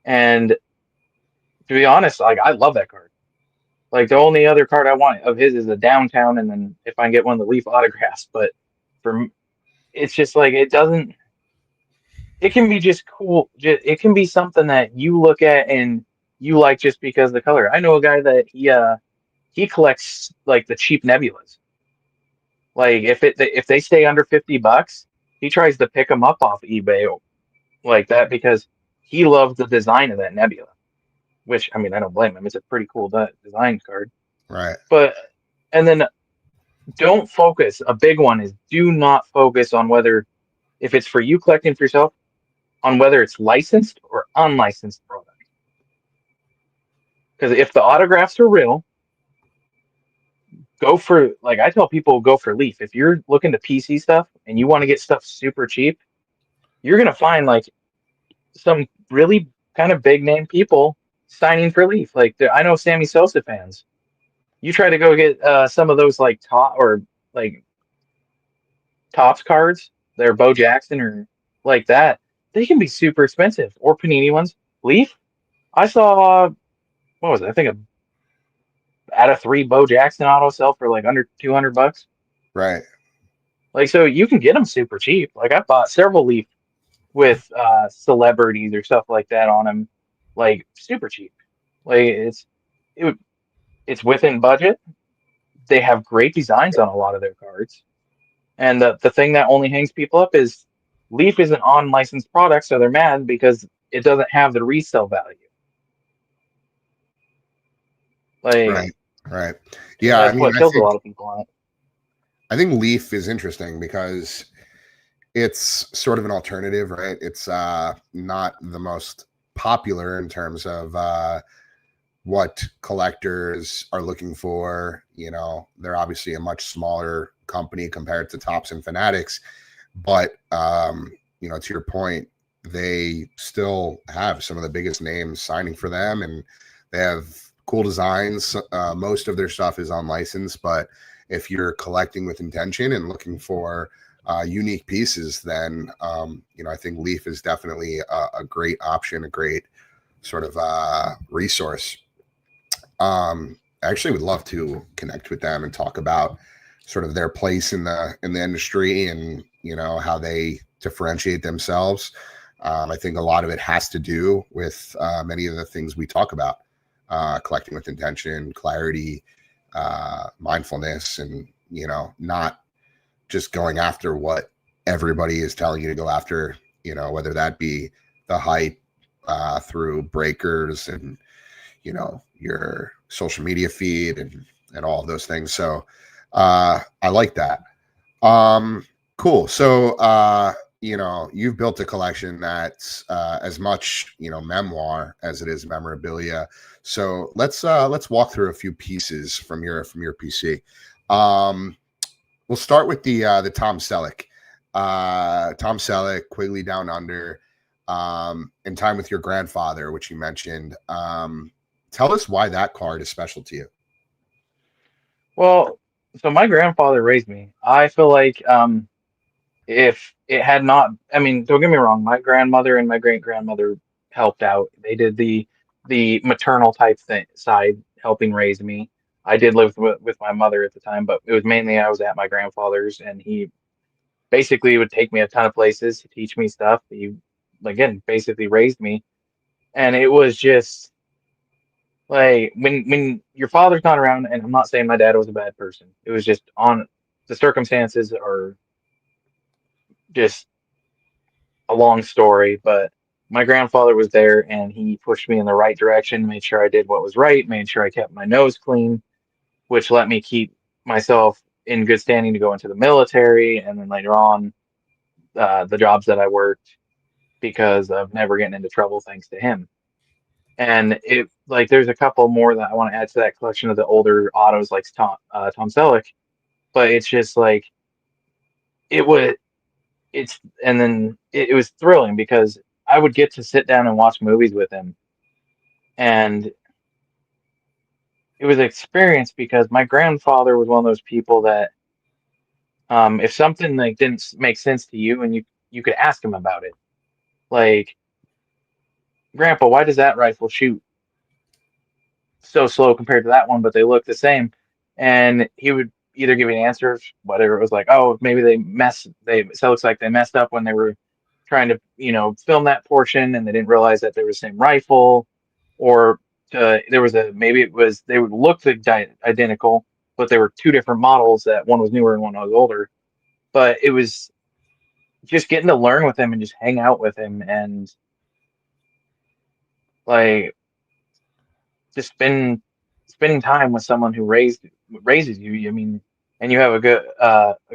And to be honest, like I love that card. Like the only other card I want of his is a downtown, and then if I can get one of the Leaf autographs. But for it's just like it doesn't. It can be just cool. It can be something that you look at and you like just because of the color. I know a guy that he collects like the cheap nebulas. Like if they stay under $50, he tries to pick them up off eBay like that because he loves the design of that nebula. Which I mean, I don't blame him. It's a pretty cool design card. Right. But and then don't focus. A big one is do not focus on whether if it's for you collecting for yourself on whether it's licensed or unlicensed product. Because if the autographs are real, go for like I tell people go for Leaf. If you're looking to PC stuff and you want to get stuff super cheap, you're gonna find like some really kind of big name people signing for Leaf. Like I know Sammy Sosa fans. You try to go get some of those like top or like Topps cards, they're Bo Jackson or like that. They can be super expensive or Panini ones. Leaf, I saw what was it? I think out of 3 Bo Jackson auto sell for like under $200. Right. Like so, you can get them super cheap. Like I bought several Leaf with celebrities or stuff like that on them, like super cheap. Like it, it's within budget. They have great designs on a lot of their cards, and the thing that only hangs people up is Leaf is an unlicensed product, so they're mad because it doesn't have the resale value. Like, Right. Right. and Yeah. I that's mean, what kills a lot of people on it. I think Leaf is interesting because it's sort of an alternative, right? It's not the most popular in terms of what collectors are looking for. You know, they're obviously a much smaller company compared to Topps and Fanatics, but you know, to your point, they still have some of the biggest names signing for them, and they have cool designs. Most of their stuff is on license, but if you're collecting with intention and looking for unique pieces, then you know, I think Leaf is definitely a great option, a great sort of resource. I actually would love to connect with them and talk about sort of their place in the industry, and you know, how they differentiate themselves. I think a lot of it has to do with many of the things we talk about: collecting with intention, clarity, mindfulness, and you know, not just going after what everybody is telling you to go after. You know, whether that be the hype through breakers and you know, your social media feed and all of those things. So I like that. Cool. So you know, you've built a collection that's as much, you know, memoir as it is memorabilia. So let's walk through a few pieces from your PC. We'll start with the Tom Selleck. Tom Selleck, Quigley Down Under, and Time with Your Grandfather, which you mentioned. Tell us why that card is special to you. Well, so my grandfather raised me. I feel like if it had not, I mean, don't get me wrong, my grandmother and my great grandmother helped out. They did the maternal type thing side, helping raise me. I did live with my mother at the time, but it was mainly I was at my grandfather's, and he basically would take me a ton of places to teach me stuff. He, again, basically raised me, and it was just like when your father's not around. And I'm not saying my dad was a bad person. It was just on the circumstances are just a long story, but my grandfather was there and he pushed me in the right direction, made sure I did what was right, made sure I kept my nose clean, which let me keep myself in good standing to go into the military and then later on the jobs that I worked because of never getting into trouble thanks to him. And it like there's a couple more that I want to add to that collection of the older autos like Tom Selleck, but it's just like it would it's and then it was thrilling because I would get to sit down and watch movies with him, and it was an experience because my grandfather was one of those people that if something like didn't make sense to you and you could ask him about it, like, Grandpa, why does that rifle shoot so slow compared to that one, but they look the same? And he would either give you an answer, whether it was like, oh, maybe they so it looks like they messed up when they were trying to, film that portion and they didn't realize that they were the same rifle, or there was a maybe it was they would look identical, but they were two different models that one was newer and one was older. But it was just getting to learn with him and just hang out with him and like just spending time with someone who raises you. I mean, and you have a good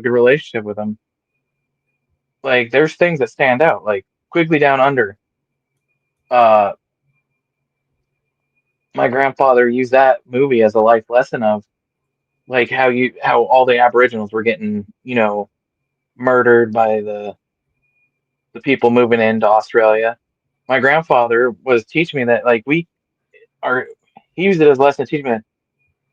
relationship with them. Like there's things that stand out, like Quigley Down Under. Uh, my grandfather used that movie as a life lesson of like how all the Aboriginals were getting murdered by the people moving into Australia. My grandfather was teaching me that like we are. He used it as a lesson to teach me that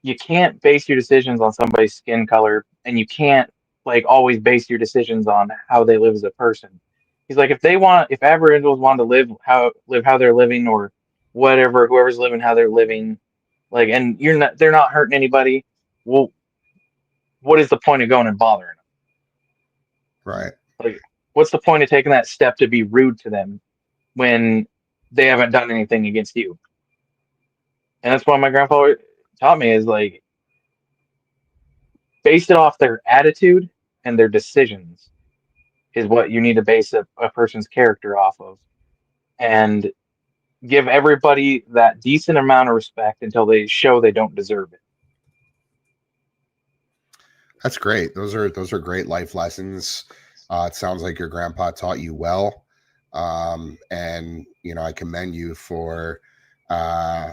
you can't base your decisions on somebody's skin color, and you can't like always base your decisions on how they live as a person. He's like, if Aboriginals want to live how they're living, or whatever, whoever's living how they're living, like, and they're not hurting anybody. Well, what is the point of going and bothering Right. them? Like, what's the point of taking that step to be rude to them when they haven't done anything against you? And that's what my grandfather taught me is like, base it off their attitude and their decisions is what you need to base a person's character off of. And give everybody that decent amount of respect until they show they don't deserve it. That's great. Those are great life lessons. It sounds like your grandpa taught you well, and you know, I commend you for uh,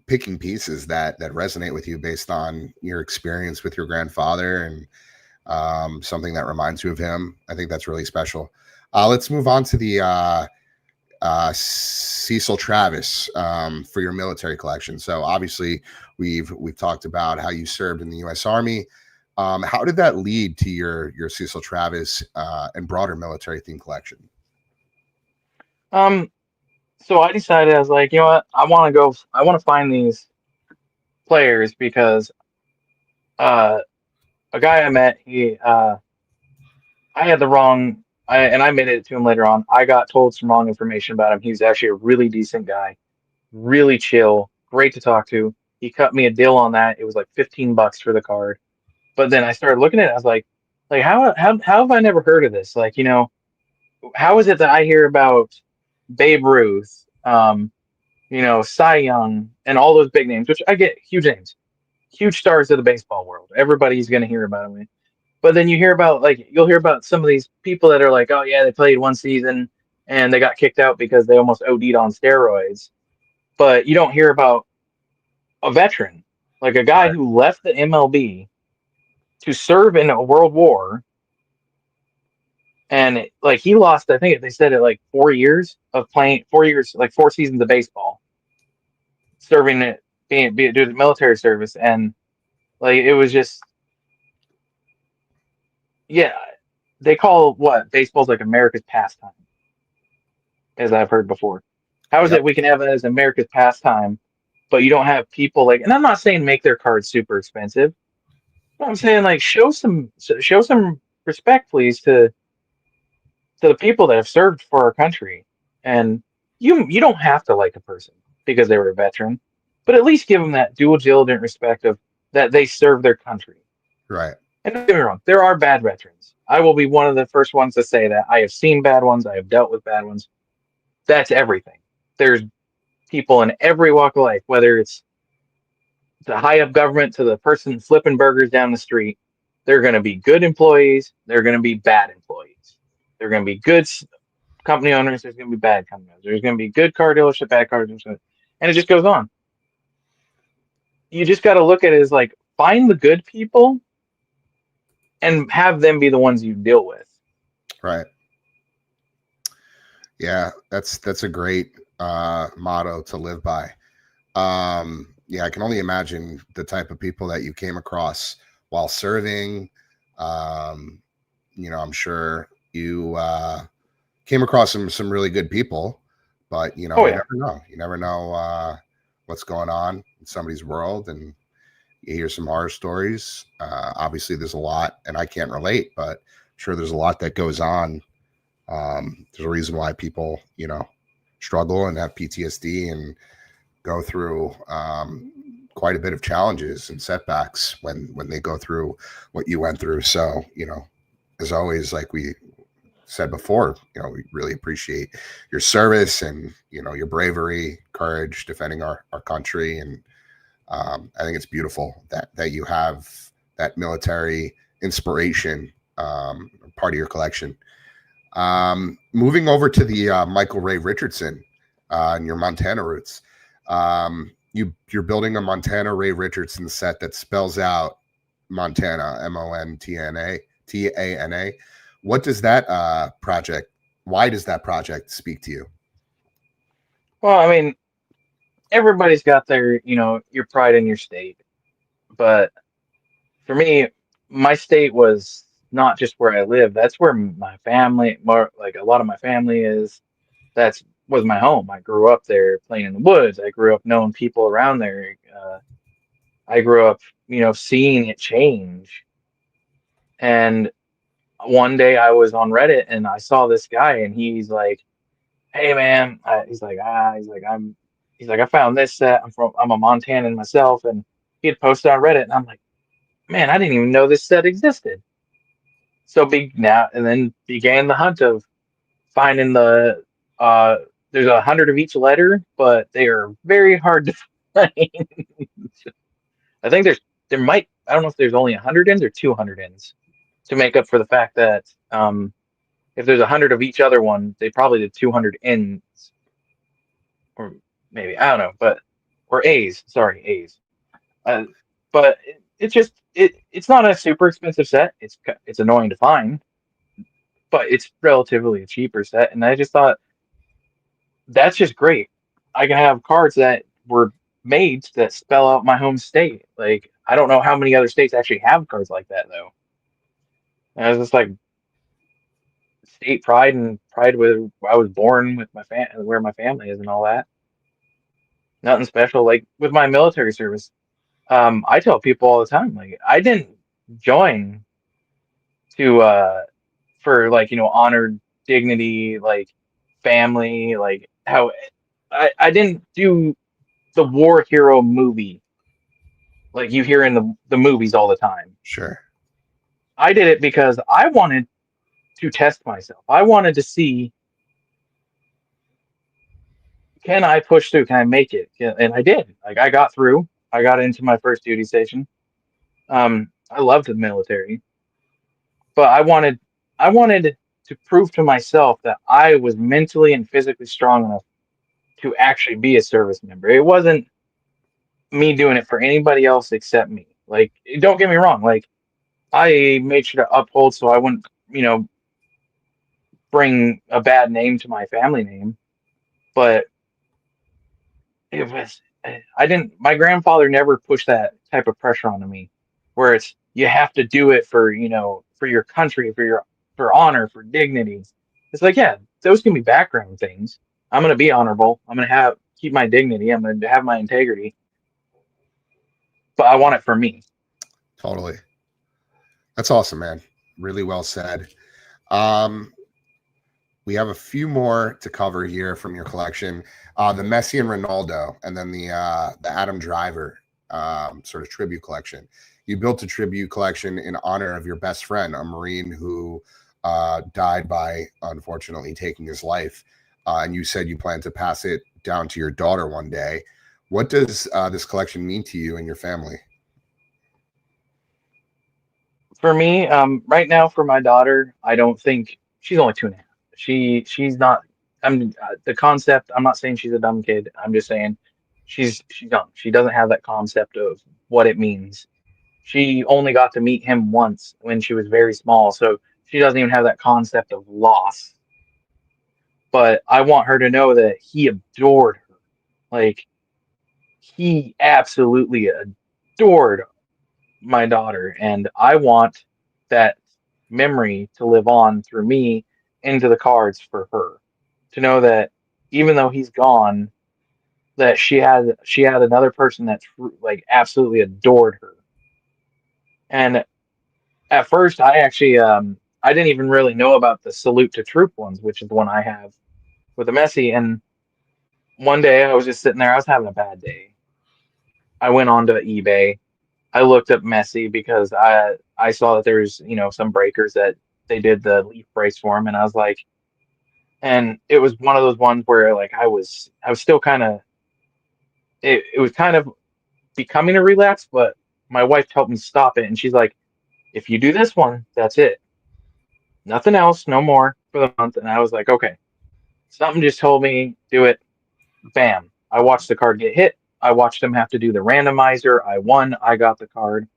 picking pieces that resonate with you based on your experience with your grandfather and something that reminds you of him. I think that's really special. Let's move on to the Cecil Travis for your military collection. So obviously we've talked about how you served in the U.S. Army. How did that lead to your Cecil Travis and broader military theme collection? So I decided, I was like, you know what, I want to find these players because uh, a guy I met, I had the wrong, and I admitted it to him later on. I got told some wrong information about him. He was actually a really decent guy, really chill, great to talk to. He cut me a deal on that. It was like $15 for the card. But then I started looking at it. I was like how have I never heard of this? Like, how is it that I hear about Babe Ruth, Cy Young, and all those big names, which I get huge names, huge stars of the baseball world. Everybody's going to hear about them. But then you'll hear about some of these people that are like, oh yeah, they played one season and they got kicked out because they almost OD'd on steroids. But you don't hear about a veteran, like a guy who left the MLB to serve in a world war, and like he lost, I think they said it like 4 years of playing, 4 years, like 4 seasons of baseball, serving it, doing the military service, and like it was just, yeah, they call what baseball's like America's pastime, as I've heard before. How is Yep. it we can have it as America's pastime, but you don't have people like, and I'm not saying make their cards super expensive, but I'm saying like show some respect, please, to the people that have served for our country. And you don't have to like a person because they were a veteran, but at least give them that dual diligent respect of that they serve their country. Right. And don't get me wrong, there are bad veterans. I will be one of the first ones to say that. I have seen bad ones. I have dealt with bad ones. That's everything. There's people in every walk of life, whether it's the high up government to the person flipping burgers down the street. They're going to be good employees. They're going to be bad employees. They're going to be good company owners. There's going to be bad company owners. There's going to be good car dealership, bad car dealership, and it just goes on. You just got to look at it as like find the good people and have them be the ones you deal with. Right. Yeah, that's a great motto to live by. Yeah, I can only imagine the type of people that you came across while serving. I'm sure you came across some really good people, but Oh you yeah, never know. You never know what's going on in somebody's world, and you hear some horror stories. Obviously, there's a lot, and I can't relate, but I'm sure there's a lot that goes on. There's a reason why people, struggle and have PTSD and go through quite a bit of challenges and setbacks when they go through what you went through. So, as always, like we said before, we really appreciate your service and, your bravery, courage, defending our country. And I think it's beautiful that you have that military inspiration part of your collection. Moving over to the Michael Ray Richardson and your Montana roots. You're building a Montana Ray Richardson set that spells out Montana, Montana. What does that project? Why does that project speak to you? well, I mean, everybody's got their, your pride in your state, but for me, my state was not just where I live. That's where my family, more like a lot of my family is. That's was my home. I grew up there playing in the woods. I grew up knowing people around there. I grew up, seeing it change. And one day I was on Reddit and I saw this guy and he's like, "Hey man," he's like, "I found this set. I'm a Montanan myself," and he had posted on Reddit and I'm like, "Man, I didn't even know this set existed." So big now, and then began the hunt of finding the uh. There's 100 of each letter, but they are very hard to find. I think I don't know if there's only 100 ends or 200 ends to make up for the fact that if there's 100 of each other one, they probably did 200 ends, or maybe I don't know, but or A's. Sorry, A's. Uh, but it's not a super expensive set. It's annoying to find, but it's relatively a cheaper set. And I just thought that's just great. I can have cards that were made that spell out my home state. Like I don't know how many other states actually have cards like that though. And I was just like state pride and pride where I was born with my where my family is and all that. Nothing special. Like with my military service, I tell people all the time, like I didn't join to for like honor, dignity, like family, like how I didn't do the war hero movie like you hear in the movies all the time. Sure. I did it because I wanted to test myself. I wanted to see, can I push through? Can I make it? And I did. Like I got through. I got into my first duty station. I loved the military, but I wanted to prove to myself that I was mentally and physically strong enough to actually be a service member. It wasn't me doing it for anybody else except me. Like, don't get me wrong. Like, I made sure to uphold so I wouldn't, bring a bad name to my family name. But it was, I didn't, my grandfather never pushed that type of pressure onto me where it's, you have to do it for, for your country, for honor, for dignity. It's like, yeah, those can be background things. I'm going to be honorable. I'm going to keep my dignity. I'm going to have my integrity, but I want it for me. Totally. That's awesome, man. Really well said. Um, we have a few more to cover here from your collection. The Messi and Ronaldo, and then the Adam Driver sort of tribute collection. You built a tribute collection in honor of your best friend, a Marine who died by unfortunately taking his life. And you said you plan to pass it down to your daughter one day. What does this collection mean to you and your family? For me, right now for my daughter, I don't think she's only 2.5. She's not. The concept. I'm not saying she's a dumb kid. I'm just saying she's young. She doesn't have that concept of what it means. She only got to meet him once when she was very small, so she doesn't even have that concept of loss. But I want her to know that he adored her. Like he absolutely adored my daughter, and I want that memory to live on through me into the cards for her. To know that even though he's gone, that she had another person that like absolutely adored her. And at first, I actually I didn't even really know about the salute to troop ones, which is the one I have with the Messi. And one day I was just sitting there, I was having a bad day. I went onto eBay. I looked up Messi because I saw that there's some breakers that they did the leaf brace for him, and I was like, and it was one of those ones where like I was still kind of it was kind of becoming a relapse, but my wife helped me stop it, and she's like, if you do this one, that's it, nothing else, no more for the month. And I was like, okay, something just told me do it. Bam! I watched the card get hit. I watched them have to do the randomizer. I won. I got the card.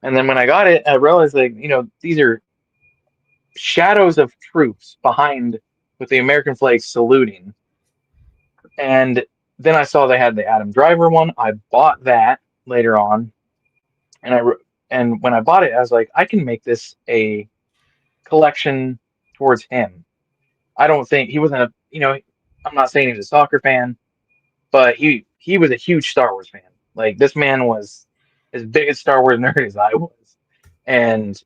And then when I got it, I realized like, these are shadows of troops behind with the American flag saluting. And then I saw they had the Adam Driver one. I bought that later on. And and when I bought it, I was like, I can make this a collection towards him. I don't think he wasn't I'm not saying he was a soccer fan, but he was a huge Star Wars fan. Like this man was as big a Star Wars nerd as I was. And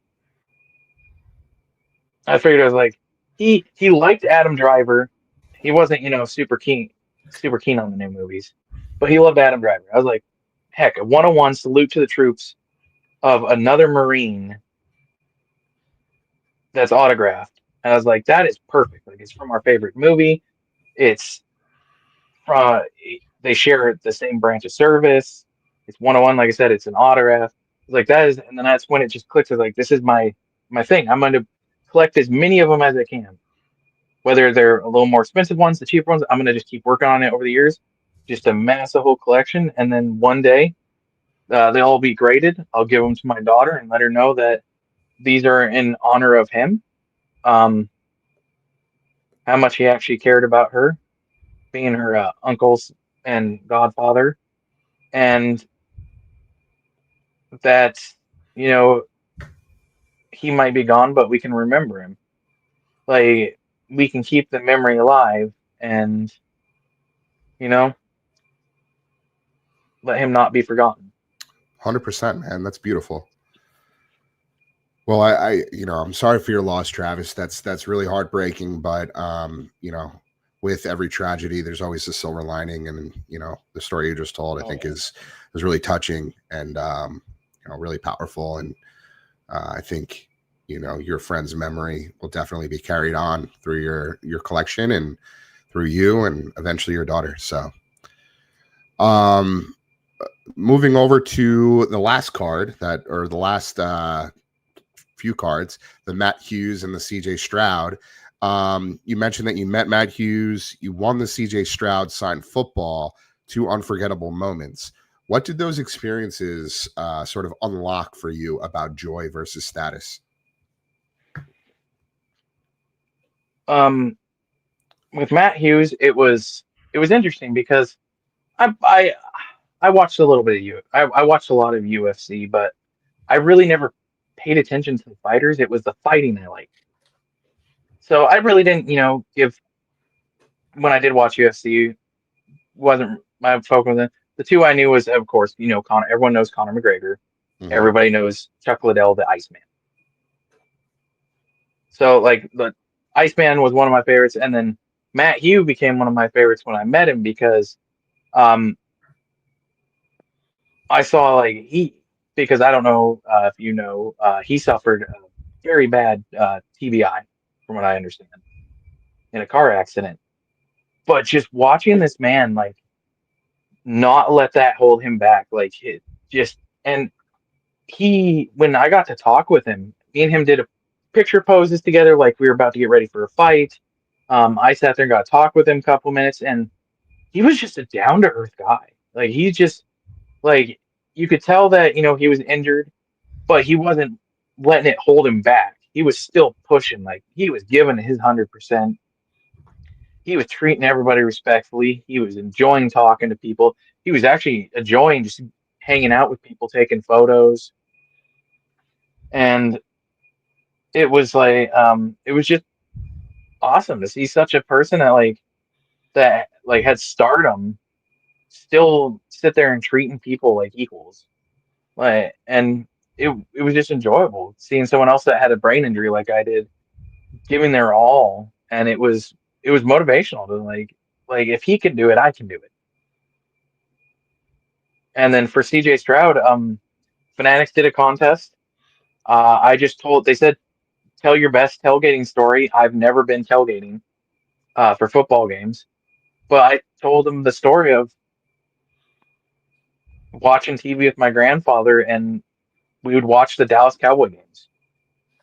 I figured I was like, he liked Adam Driver. He wasn't, super keen on the new movies, but he loved Adam Driver. I was like, heck, a 101 salute to the troops of another Marine that's autographed. And I was like, that is perfect. Like it's from our favorite movie. It's from they share the same branch of service. It's 101, like I said, it's an autograph. It's like that is, and then that's when it just clicks. It's like this is my thing. I'm going to collect as many of them as I can. Whether they're a little more expensive ones, the cheaper ones, I'm going to just keep working on it over the years. just amass a whole collection, and then one day they'll all be graded. I'll give them to my daughter and let her know that these are in honor of him. Um, how much he actually cared about her, being her uncles and godfather, and that you know he might be gone, but we can remember him. Like we can keep the memory alive, and you know let him not be forgotten. 100%, man. That's beautiful. Well, I'm sorry for your loss, Travis. That's really heartbreaking, but with every tragedy, there's always a silver lining, and the story you just told, I Oh think, yeah. is really touching and really powerful, and I think your friend's memory will definitely be carried on through your collection and through you, and eventually your daughter. So, um, moving over to the last card or the last few cards, the Matt Hughes and the CJ Stroud. You mentioned that you met Matt Hughes, you won the CJ Stroud signed football, two unforgettable moments. What did those experiences sort of unlock for you about joy versus status? Um, with Matt Hughes, it was interesting because I I I watched a little bit of I watched a lot of UFC, but I really never paid attention to the fighters. It was the fighting I liked. So I really didn't, give when I did watch UFC wasn't my focus. The two I knew was, of course, Conor. Everyone knows Conor McGregor. Mm-hmm. Everybody knows Chuck Liddell, the Iceman. So like the Iceman was one of my favorites, and then Matt Hughes became one of my favorites when I met him because um, I saw like because I don't know if you know he suffered a very bad TBI from what I understand in a car accident. But just watching this man like not let that hold him back, like it just and he when I got to talk with him, me and him did a picture poses together like we were about to get ready for a fight. I sat there and got to talk with him a couple minutes, and he was just a down to earth guy. Like he just like you could tell that he was injured, but he wasn't letting it hold him back. He was still pushing, like he was giving his 100%. He was treating everybody respectfully. He was enjoying talking to people. He was actually enjoying just hanging out with people, taking photos, and it was just awesome to see such a person that had stardom still sit there and treating people like equals. And it was just enjoyable seeing someone else that had a brain injury like I did, giving their all, and it was motivational to like if he can do it, I can do it. And then for CJ Stroud, Fanatics did a contest. I just told they said tell your best tailgating story. I've never been tailgating for football games, but I told them the story of watching TV with my grandfather, and we would watch the Dallas Cowboy games.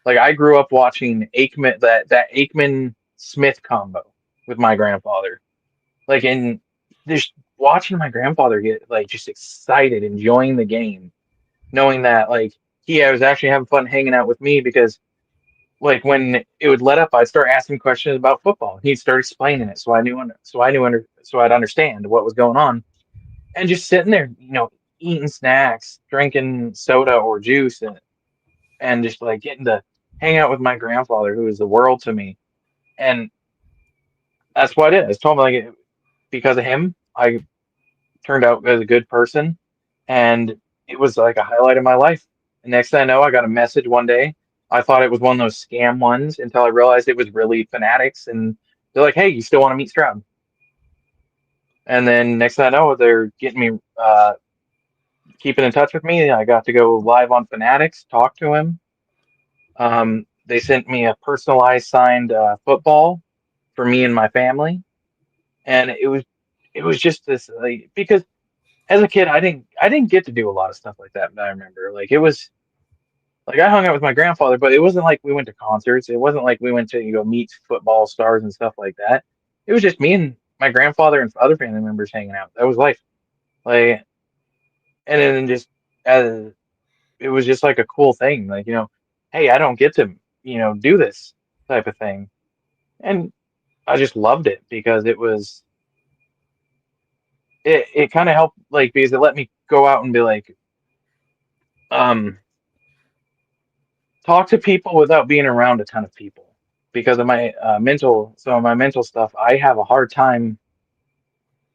Like I grew up watching that Aikman Smith combo with my grandfather. Like and just watching my grandfather get like just excited, enjoying the game, knowing that like he was actually having fun hanging out with me because like when it would let up, I'd start asking questions about football. He'd start explaining it, so I'd understand what was going on, and just sitting there, eating snacks, drinking soda or juice, and just like getting to hang out with my grandfather, who is the world to me. And that's what it is. Told me like because of him, I turned out as a good person, and it was like a highlight of my life. And next thing I know, I got a message one day. I thought it was one of those scam ones until I realized it was really Fanatics, and they're like, "Hey, you still want to meet Stroud?" And then next thing I know, they're getting me keeping in touch with me. I got to go live on Fanatics, talk to him. They sent me a personalized signed football for me and my family, and it was just this like because as a kid I didn't get to do a lot of stuff like that. But I remember like it was like I hung out with my grandfather, but it wasn't like we went to concerts. It wasn't like we went to meet football stars and stuff like that. It was just me and my grandfather and other family members hanging out. That was life. Like, and then just as it was just like a cool thing. Like, hey, I don't get to, do this type of thing. And I just loved it because it kind of helped, like, because it let me go out and be like, um, talk to people without being around a ton of people. Because of my some of my mental stuff, I have a hard time,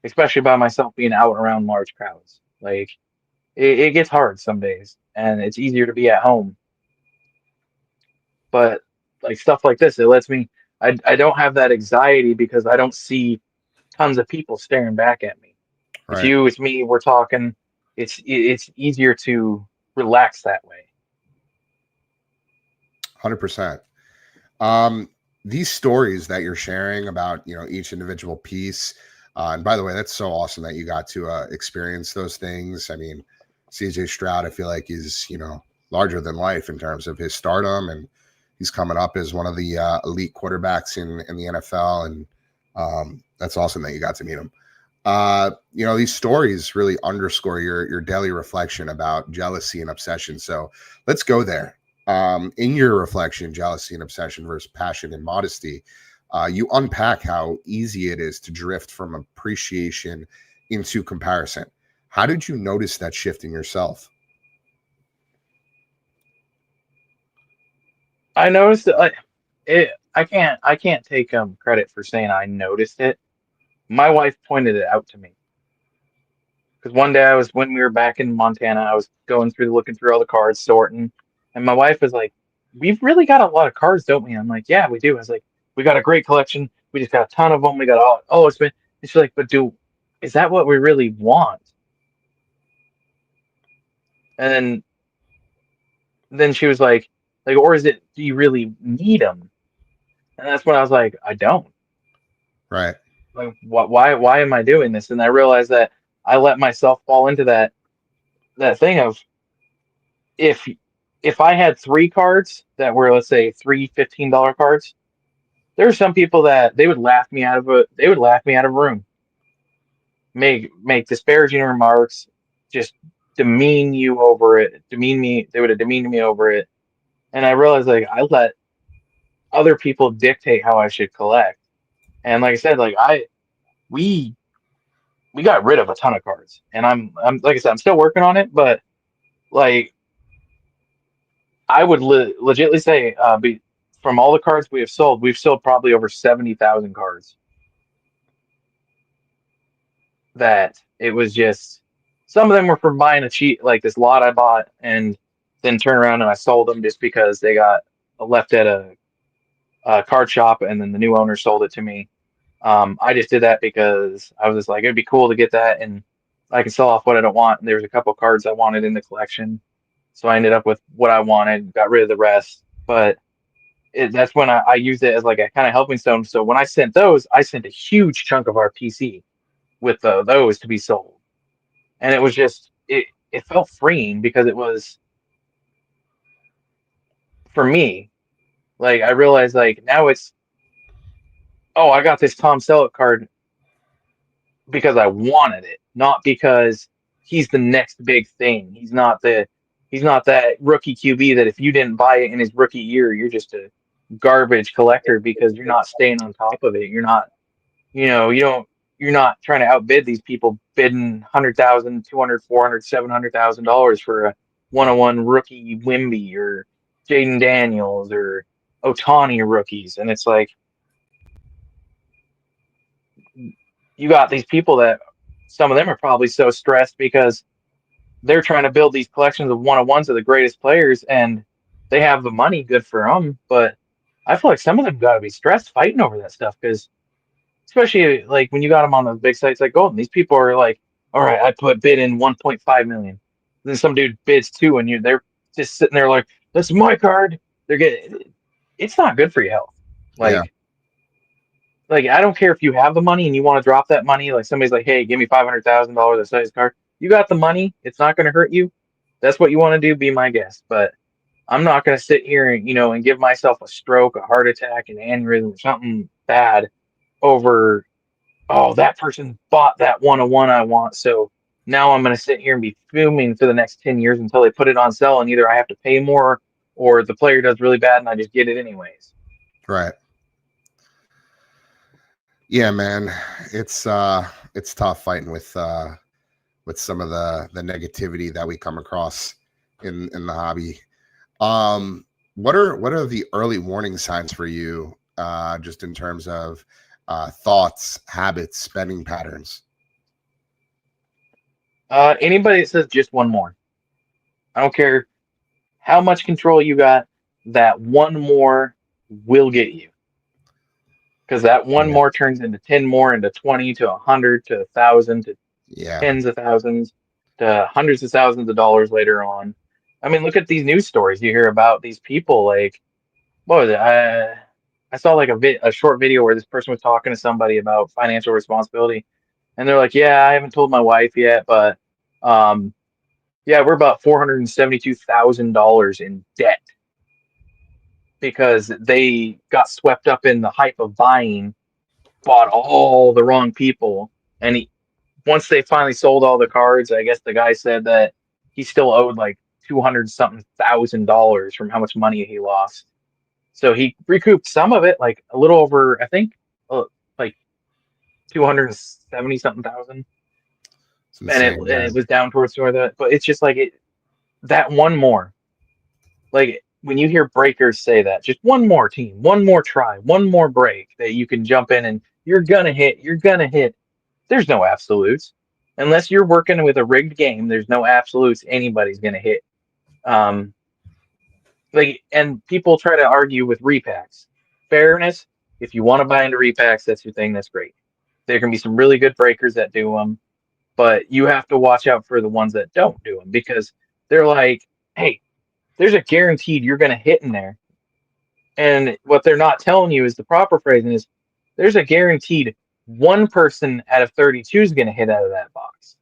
especially by myself, being out around large crowds. Like, it gets hard some days, and it's easier to be at home. But like stuff like this, it lets me. I don't have that anxiety because I don't see tons of people staring back at me. It's Right. you, it's me, we're talking. It's easier to relax that way. 100%. Um, these stories that you're sharing about, each individual piece. And by the way, that's so awesome that you got to experience those things. I mean, CJ Stroud, I feel like is, larger than life in terms of his stardom, and he's coming up as one of the elite quarterbacks in the NFL. And that's awesome that you got to meet him. These stories really underscore your daily reflection about jealousy and obsession. So let's go there. In your reflection, jealousy and obsession versus passion and modesty, you unpack how easy it is to drift from appreciation into comparison. How did you notice that shift in yourself? I noticed that, like, I can't take credit for saying I noticed it. My wife pointed it out to me because one day when we were back in Montana, I was going through looking through all the cards, sorting, and my wife was like, "We've really got a lot of cards, don't we?" I'm like, "Yeah, we do." I was like, "We got a great collection. We just got a ton of them. We got all it's been." And she's like, "But is that what we really want?" And then she was like, or is it? Do you really need them? And that's when I was like, I don't. Right. Like, why am I doing this? And I realized that I let myself fall into that thing of if if I had three cards that were, let's say, three $15 cards, there are some people that they would laugh me out of a room, make disparaging remarks, just demean you over it, demean me. They would have demeaned me over it, and I realized, like, I let other people dictate how I should collect. And like I said, like, we we got rid of a ton of cards, and I'm like I said, I'm still working on it, but like I would legitly say, from all the cards we've sold probably over 70,000 cards. That it was just some of them were from buying a cheap, like this lot I bought, and then turn around and I sold them just because they got left at a card shop, and then the new owner sold it to me. I just did that because I was just like, it'd be cool to get that, and I can sell off what I don't want. And there was a couple cards I wanted in the collection, so I ended up with what I wanted, got rid of the rest. But that's when I used it as like a kind of helping stone. So when I sent those, I sent a huge chunk of our PC with those to be sold, and it was just it felt freeing because it was for me. Like, I realized, like, now it's, oh, I got this Tom Selleck card because I wanted it, not because he's the next big thing. He's not that rookie QB that if you didn't buy it in his rookie year, you're just a garbage collector because you're not staying on top of it. You're not, you don't you're not trying to outbid these people bidding 100,000, 200, 400, $700,000 for a 101 rookie Wimby or Jaden Daniels or Otani rookies. And it's like, you got these people that some of them are probably so stressed because they're trying to build these collections of one-on-ones of the greatest players, and they have the money, good for them. But I feel like some of them got to be stressed fighting over that stuff because, especially like when you got them on those big sites like Golden, these people are like, all right, I put bid in 1.5 million. Then some dude bids two, and they're just sitting there like, that's my card. They're getting, it's not good for your health. Yeah. Like, I don't care if you have the money and you want to drop that money. Like, somebody's like, hey, give me $500,000 to sell his car. You got the money. It's not going to hurt you. That's what you want to do. Be my guest. But I'm not going to sit here and, and give myself a stroke, a heart attack, an aneurysm, or something bad over oh, that person bought that one-on-one I want, so now I'm going to sit here and be fuming for the next 10 years until they put it on sale, and either I have to pay more or the player does really bad and I just get it anyways. Right. Yeah, man. It's tough fighting with some of the negativity that we come across in the hobby. What are the early warning signs for you, just in terms of thoughts, habits, spending patterns? Anybody that says just one more, I don't care how much control you got, that one more will get you. Because that one Yeah. more turns into 10 more, into 20 to 100 to 1,000 to Yeah. tens of thousands to hundreds of thousands of dollars later on. I mean, look at these news stories you hear about these people. Like, what was it? I saw like a short video where this person was talking to somebody about financial responsibility, and they're like, "Yeah, I haven't told my wife yet, but um, yeah, we're about $472,000 in debt because they got swept up in the hype of buying, bought all the wrong people, and once they finally sold all the cards, I guess the guy said that he still owed like 200 something $1,000 from how much money he lost. So he recouped some of it, like a little over, I think, like 270 something thousand, It's and insane, it man. was down towards sort of that. But it's just like that one more. Like when you hear breakers say that, just one more team, one more try, one more break that you can jump in and you're gonna hit. There's no absolutes. Unless you're working with a rigged game, there's no absolutes anybody's gonna hit. Um, like, and people try to argue with repacks. Fairness, if you want to buy into repacks, that's your thing, that's great. There can be some really good breakers that do them, but you have to watch out for the ones that don't do them because they're like, hey, there's a guaranteed you're gonna hit in there. And what they're not telling you is the proper phrasing is there's a guaranteed one person out of 32 is going to hit out of that box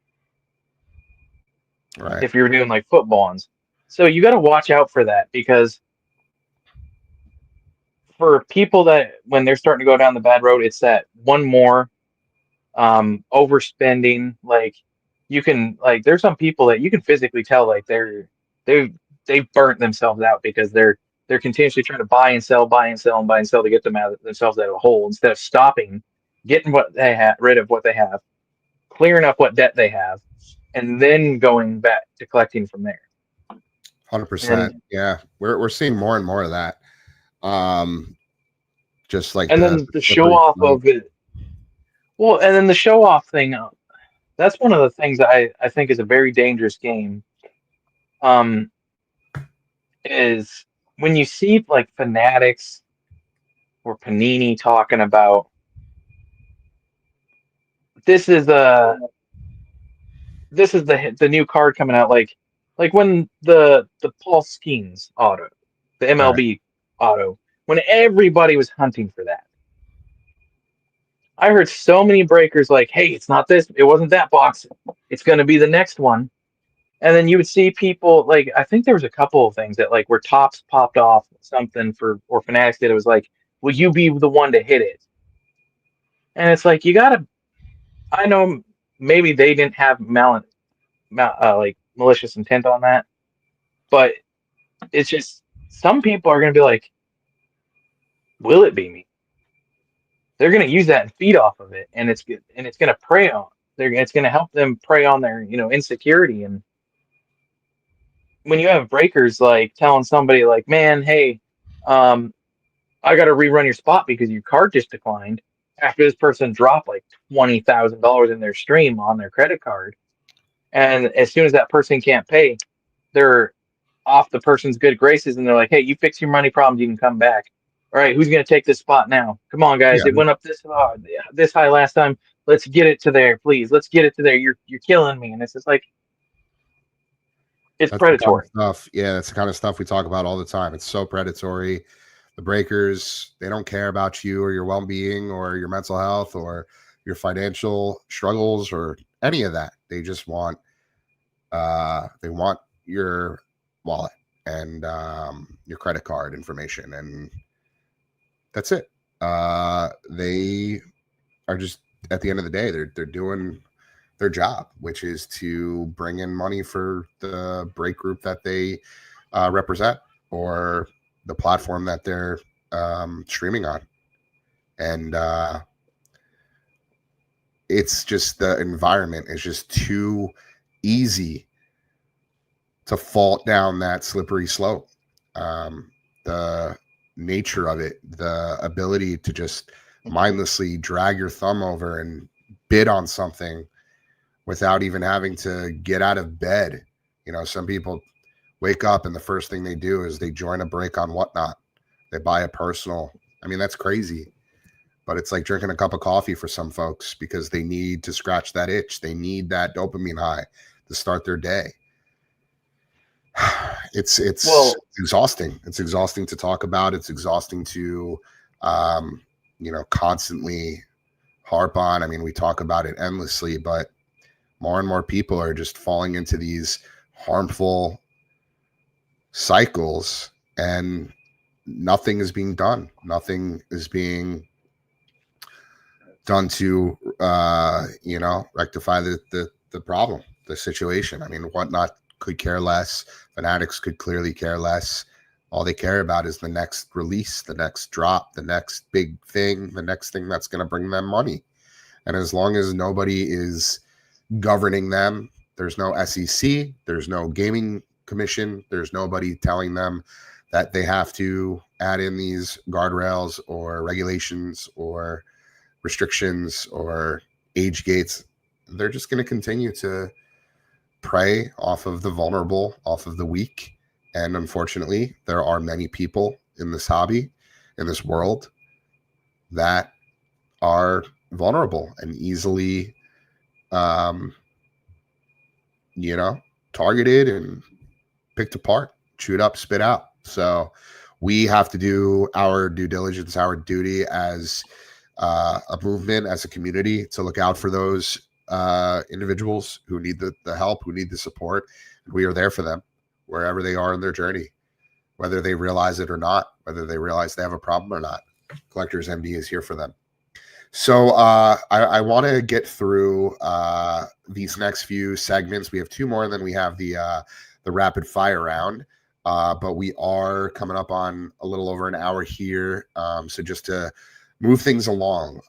Right. if you're doing like football ones. So you got to watch out for that because for people that when they're starting to go down the bad road, it's that one more overspending. Like you can like there's some people that you can physically tell like they they've burnt themselves out because they're continuously trying to buy and sell, buy and sell, and buy and sell to get themselves out of a hole instead of stopping, getting what they have, rid of what they have, clearing up what debt they have, and then going back to collecting from there. 100%. And Yeah. We're seeing more and more of that. Um, just like and the then the show slippery off slope. of it. Well, and then the show off thing. That's one of the things I think is a very dangerous game. Um, is when you see like Fanatics or Panini talking about this is a this is the new card coming out like when the Paul Skeens auto, the Right. MLB auto, when everybody was hunting for that. I heard so many breakers like, "Hey, it's not this, it wasn't that box. It's going to be the next one." And then you would see people like I think there was a couple of things that like where tops popped off something for or Fanatics did. It was like, "Will you be the one to hit it?" And it's like you gotta. I know maybe they didn't have like malicious intent on that, but it's just some people are gonna be like, "Will it be me?" They're gonna use that and feed off of it, and it's gonna prey on. It's gonna help them prey on their insecurity. And when you have breakers like telling somebody like, "Man, hey, um, I got to rerun your spot because your card just declined," after this person dropped like $20,000 in their stream on their credit card, and as soon as that person can't pay, they're off the person's good graces, and they're like, "Hey, you fix your money problems, you can come back. All right, who's gonna take this spot now? Come on, guys, Yeah. it went up this high last time. Let's get it to there, please. Let's get it to there. You're killing me." And it's just like it's That's the kind of predatory. stuff. Yeah, that's the kind of stuff we talk about all the time. It's so predatory. The breakers, they don't care about you or your well-being or your mental health or your financial struggles or any of that. They just want they want your wallet and your credit card information, and that's it. They are just at the end of the day, they're doing their job, which is to bring in money for the break group that they represent, or the platform that they're streaming on. And it's just, the environment is just too easy to fall down that slippery slope. The nature of it, the ability to just mindlessly drag your thumb over and bid on something without even having to get out of bed. You know, some people wake up and the first thing they do is they join a break on Whatnot. They buy a personal. I mean, that's crazy. But it's like drinking a cup of coffee for some folks, because they need to scratch that itch. They need that dopamine high to start their day. It's Well, exhausting. It's exhausting to talk about. It's exhausting to um, constantly harp on. I mean, we talk about it endlessly, but more and more people are just falling into these harmful cycles, and nothing is being done. Nothing is being done to rectify the problem, the situation. I mean, Whatnot could care less. Fanatics could clearly care less. All they care about is the next release, the next drop, the next big thing, the next thing that's going to bring them money. And as long as nobody is governing them, there's no SEC, there's no gaming commission, there's nobody telling them that they have to add in these guardrails or regulations or restrictions or age gates. They're just going to continue to prey off of the vulnerable, off of the weak. And unfortunately, there are many people in this hobby, in this world, that are vulnerable and easily targeted and picked apart, chewed up, spit out. So we have to do our due diligence, our duty as a movement, as a community, to look out for those individuals who need the help, who need the support. And we are there for them wherever they are in their journey, whether they realize it or not, whether they realize they have a problem or not. Collectors MD is here for them. So I want to get through these next few segments. We have two more, and then we have the rapid fire round. But we are coming up on a little over an hour here. So just to move things along.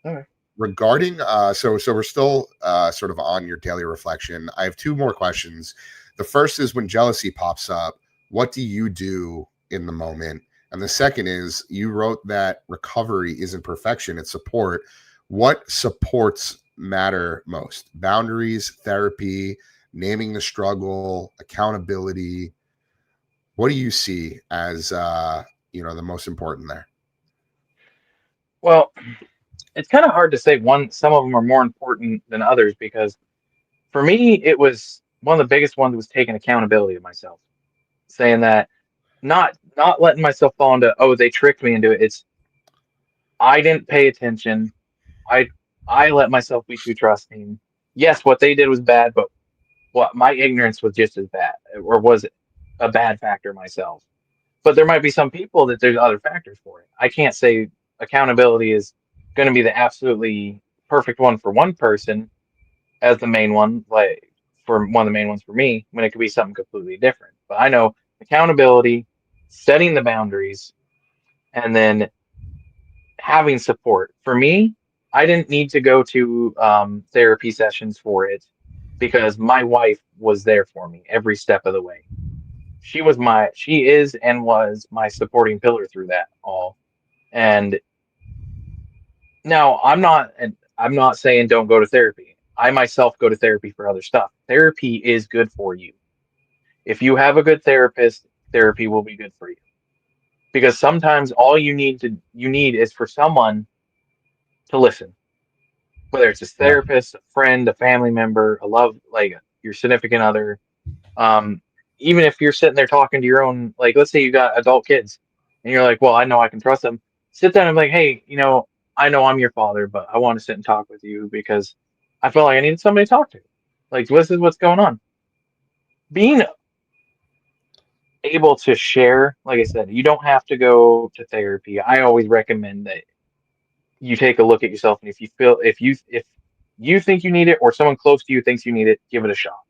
right. Regarding so we're still sort of on your daily reflection. I have two more questions. The first is, when jealousy pops up, what do you do in the moment? And the second is, you wrote that recovery isn't perfection, it's support. What supports matter most? Boundaries, therapy, naming the struggle, accountability. What do you see as the most important there? Well, it's kind of hard to say some of them are more important than others, because for me, it was one of the biggest ones was taking accountability of myself, saying that, not letting myself fall into, oh, they tricked me into it. It's, I didn't pay attention. I I let myself be too trusting. Yes, what they did was bad, but what my ignorance was just as bad, or was a bad factor myself. But there might be some people that there's other factors for it. I can't say accountability is going to be the absolutely perfect one for one person as the main one, like for one of the main ones for me, when it could be something completely different. But I know accountability, setting the boundaries, and then having support. For me, I didn't need to go to therapy sessions for it, because my wife was there for me every step of the way. She is and was my supporting pillar through that all. And now I'm not saying don't go to therapy. I myself go to therapy for other stuff. Therapy is good for you. If you have a good therapist, therapy will be good for you. Because sometimes all you need is for someone to listen. Whether it's a Yeah. therapist, a friend, a family member, a love, like your significant other. Um, Even if you're sitting there talking to your own, like, let's say you got adult kids and you're like, well, I know I can trust them. Sit down and be like, hey, I know I'm your father, but I want to sit and talk with you because I feel like I needed somebody to talk to. Like, this is what's going on. Being able to share, like I said, you don't have to go to therapy. I always recommend that you take a look at yourself, and if you think you need it, or someone close to you thinks you need it, give it a shot.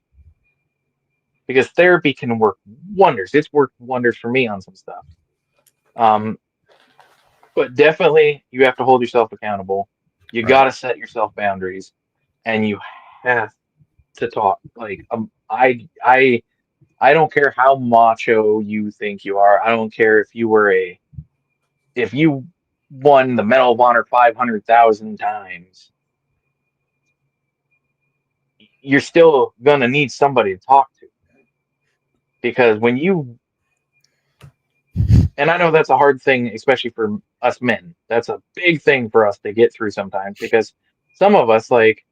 Because therapy can work wonders. It's worked wonders for me on some stuff. Um, but definitely you have to hold yourself accountable. You Right. got to set yourself boundaries, and you have to talk. Like I don't care how macho you think you are. I don't care if you won the Medal of Honor 500,000 times. You're still gonna need somebody to talk to, because when you, and I know that's a hard thing, especially for us men. That's a big thing for us to get through sometimes, because some of us, like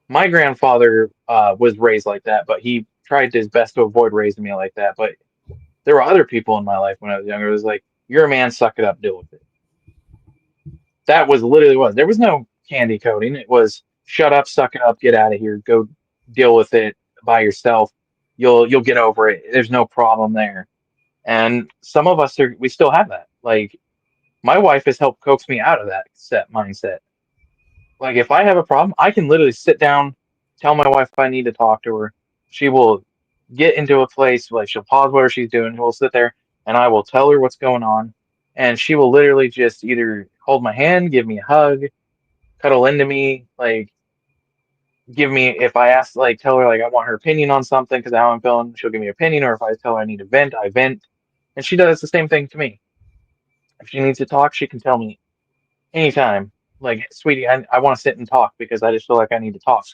my grandfather, was raised like that, but he tried his best to avoid raising me like that. But there were other people in my life when I was younger. It was like, "You're a man, suck it up, deal with it." That was literally what. There was no candy coating. It was shut up, suck it up, get out of here, go deal with it by yourself. You'll get over it. There's no problem there. And some of us we still have that. Like my wife has helped coax me out of that set mindset. Like if I have a problem, I can literally sit down, tell my wife I need to talk to her. She will get into a place, like she'll pause whatever she's doing. We'll sit there and I will tell her what's going on. And she will literally just either hold my hand, give me a hug, cuddle into me, like give me, if I ask, like tell her like I want her opinion on something because how I'm feeling, she'll give me an opinion. Or if I tell her I need to vent, I vent. And she does the same thing to me. If she needs to talk, she can tell me anytime. Like, sweetie, I want to sit and talk because I just feel like I need to talk.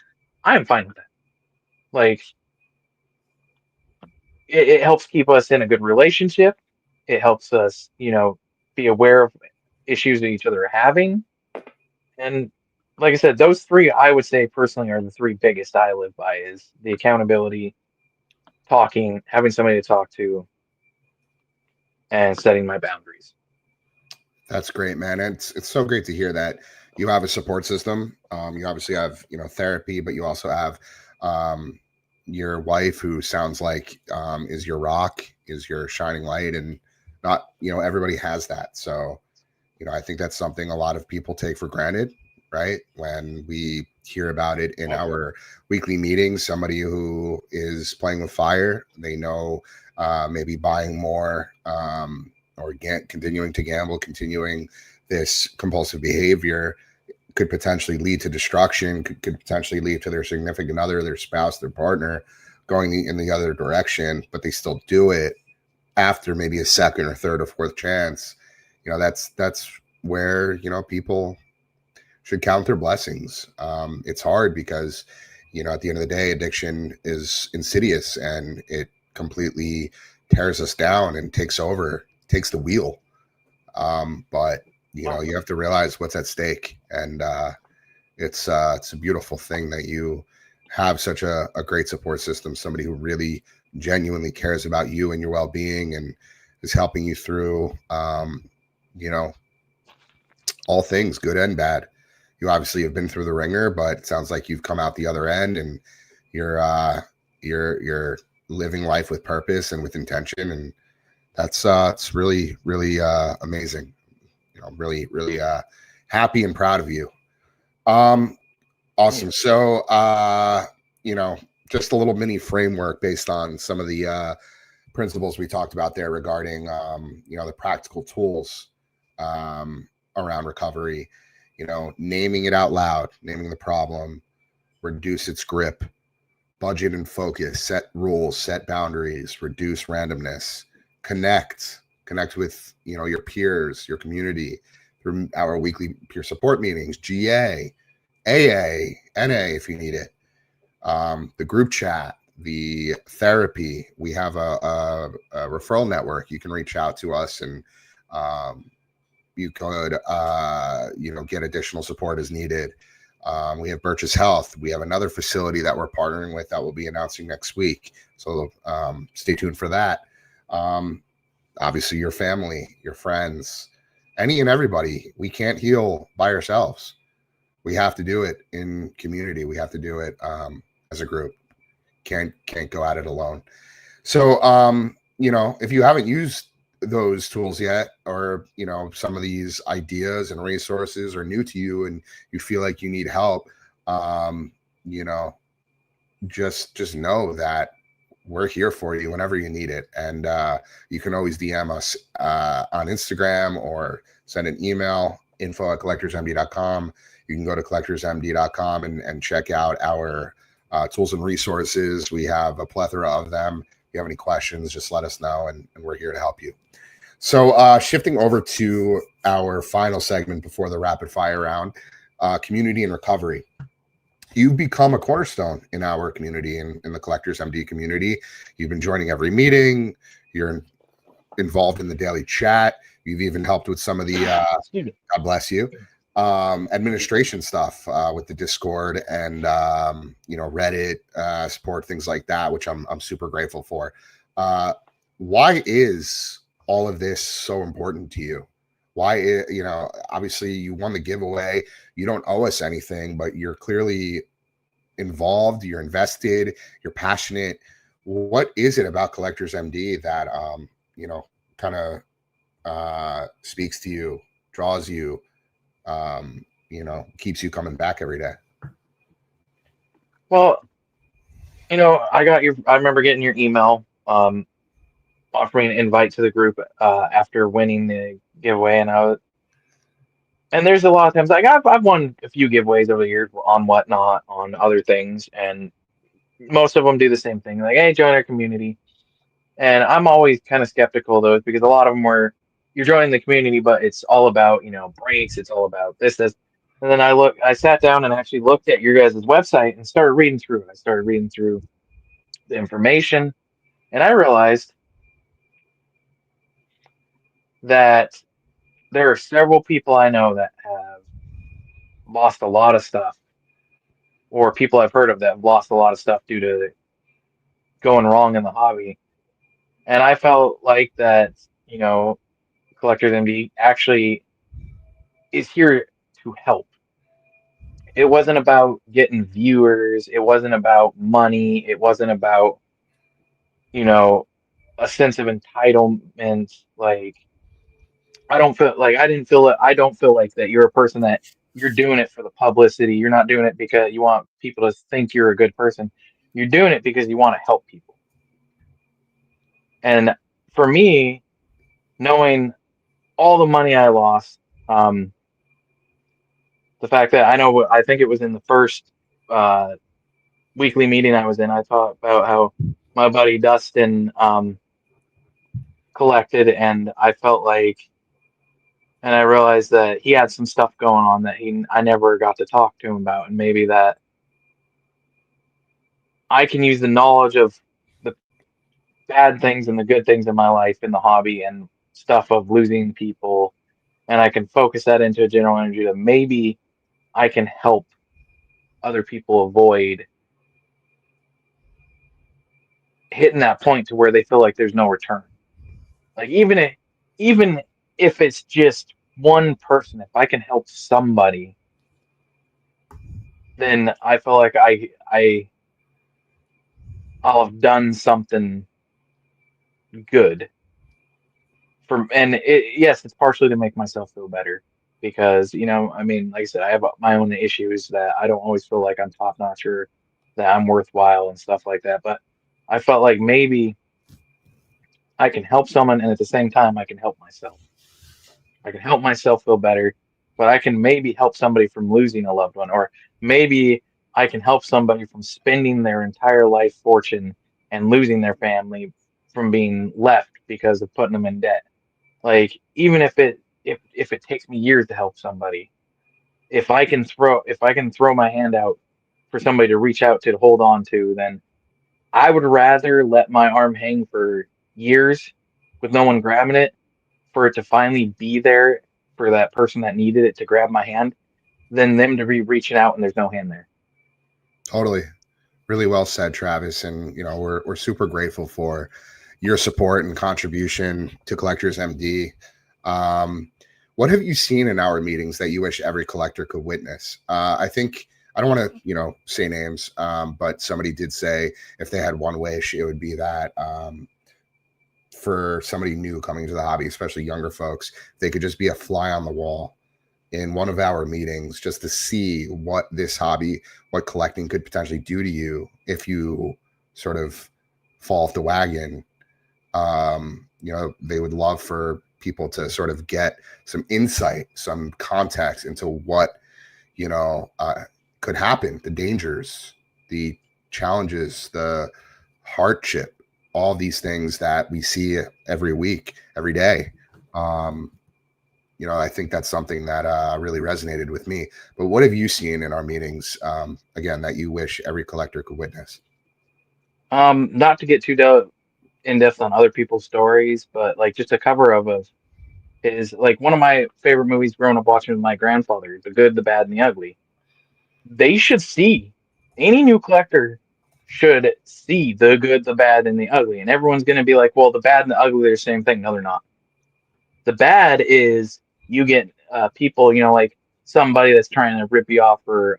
I am fine with that. Like, it helps keep us in a good relationship. It helps us, be aware of issues that each other are having. And like I said, those three, I would say personally, are the three biggest I live by: is the accountability, talking, having somebody to talk to, and setting my boundaries. That's great, man. And it's so great to hear that you have a support system. You obviously have therapy, but you also have um, your wife, who sounds like is your rock, is your shining light, and not everybody has that. So I think that's something a lot of people take for granted, right? When we hear about it in our weekly meetings, somebody who is playing with fire, they know maybe buying more. Or continuing to gamble, continuing this compulsive behavior could potentially lead to destruction, could potentially lead to their significant other, their spouse, their partner going in the other direction, but they still do it after maybe a second or third or fourth chance. That's where, people should count their blessings. It's hard because, at the end of the day, addiction is insidious and it completely tears us down and takes the wheel. But you have to realize what's at stake, and it's a beautiful thing that you have such a great support system, somebody who really genuinely cares about you and your well-being and is helping you through, you know, all things good and bad. You obviously have been through the ringer, but it sounds like you've come out the other end, and you're you're living life with purpose and with intention, and that's it's really really amazing. I'm really really happy and proud of you. Awesome. So you know, just a little mini framework based on some of the principles we talked about there regarding the practical tools around recovery. Naming it out loud, naming the problem, reduce its grip, budget and focus, set rules, set boundaries, reduce randomness, connect with your peers, your community through our weekly peer support meetings, GA, AA, NA if you need it, the group chat, the therapy. We have a referral network. You can reach out to us, and you could get additional support as needed. We have Birch's Health. We have another facility that we're partnering with that we'll be announcing next week. So stay tuned for that. Obviously, your family, your friends, any and everybody. We can't heal by ourselves. We have to do it in community. We have to do it as a group. Can't go at it alone. So if you haven't used those tools yet, or some of these ideas and resources are new to you and you feel like you need help, you know just know that we're here for you whenever you need it. And you can always DM us on Instagram or send an email, info@collectorsmd.com. You can go to collectorsmd.com and check out our tools and resources. We have a plethora of them. If you have any questions, just let us know, and we're here to help you. So shifting over to our final segment before the rapid fire round, community and recovery. You've become a cornerstone in our community, in the Collectors MD community. You've been joining every meeting. You're involved in the daily chat. You've even helped with some of the, God bless you, administration stuff with the Discord and, Reddit support, things like that, which I'm super grateful for. Why is all of this so important to you? Why, obviously you won the giveaway. You don't owe us anything, but you're clearly involved, you're invested, you're passionate. What is it about Collectors MD that, kind of speaks to you, draws you, keeps you coming back every day? Well, I remember getting your email, offering an invite to the group, after winning the giveaway. And there's a lot of times, like, I've won a few giveaways over the years on Whatnot, on other things, and most of them do the same thing, like, hey, join our community. And I'm always kind of skeptical of those, because a lot of them were, you're joining the community, but it's all about, breaks, it's all about this. And then I sat down and actually looked at your guys' website and started reading through it. I started reading through the information, and I realized that there are several people I know that have lost a lot of stuff, or people I've heard of that have lost a lot of stuff due to going wrong in the hobby. And I felt like that, Collectors MD actually is here to help. It wasn't about getting viewers. It wasn't about money. It wasn't about, a sense of entitlement. Like, I don't feel like that you're a person that you're doing it for the publicity. You're not doing it because you want people to think you're a good person. You're doing it because you want to help people. And for me, knowing all the money I lost, the fact that I think it was in the first weekly meeting I was in, I talked about how my buddy Dustin collected, and I realized that he had some stuff going on that I never got to talk to him about, and maybe that I can use the knowledge of the bad things and the good things in my life in the hobby and stuff of losing people, and I can focus that into a general energy that maybe I can help other people avoid hitting that point to where they feel like there's no return. Like, even if it's just one person, if I can help somebody, then I feel like I'll have done something good. Yes, it's partially to make myself feel better, because like I said, I have my own issues that I don't always feel like I'm top notch or that I'm worthwhile and stuff like that. But I felt like maybe I can help someone, and at the same time, I can help myself. I can help myself feel better, but I can maybe help somebody from losing a loved one, or maybe I can help somebody from spending their entire life fortune and losing their family from being left because of putting them in debt. Like, even if it takes me years to help somebody, if I can throw my hand out for somebody to reach out to hold on to, then I would rather let my arm hang for years with no one grabbing it, for it to finally be there for that person that needed it to grab my hand, than them to be reaching out and there's no hand there. Totally. Really well said, Travis. And, we're super grateful for your support and contribution to Collectors MD. What have you seen in our meetings that you wish every collector could witness? I think, I don't want to, say names, but somebody did say if they had one wish, it would be that for somebody new coming to the hobby, especially younger folks, they could just be a fly on the wall in one of our meetings just to see what this hobby, what collecting could potentially do to you if you sort of fall off the wagon. They would love for people to sort of get some insight, some context into what, could happen, the dangers, the challenges, the hardship, all these things that we see every week, every day. I think that's something that really resonated with me. But what have you seen in our meetings, again, that you wish every collector could witness? Not to get too in depth on other people's stories, but like just a cover of is like one of my favorite movies growing up watching with my grandfather, The Good, the Bad, and the Ugly. They should see, any new collector should see the good, the bad, and the ugly. And everyone's going to be like, well, the bad and the ugly are the same thing. No, they're not. The bad is you get people, like somebody that's trying to rip you off for,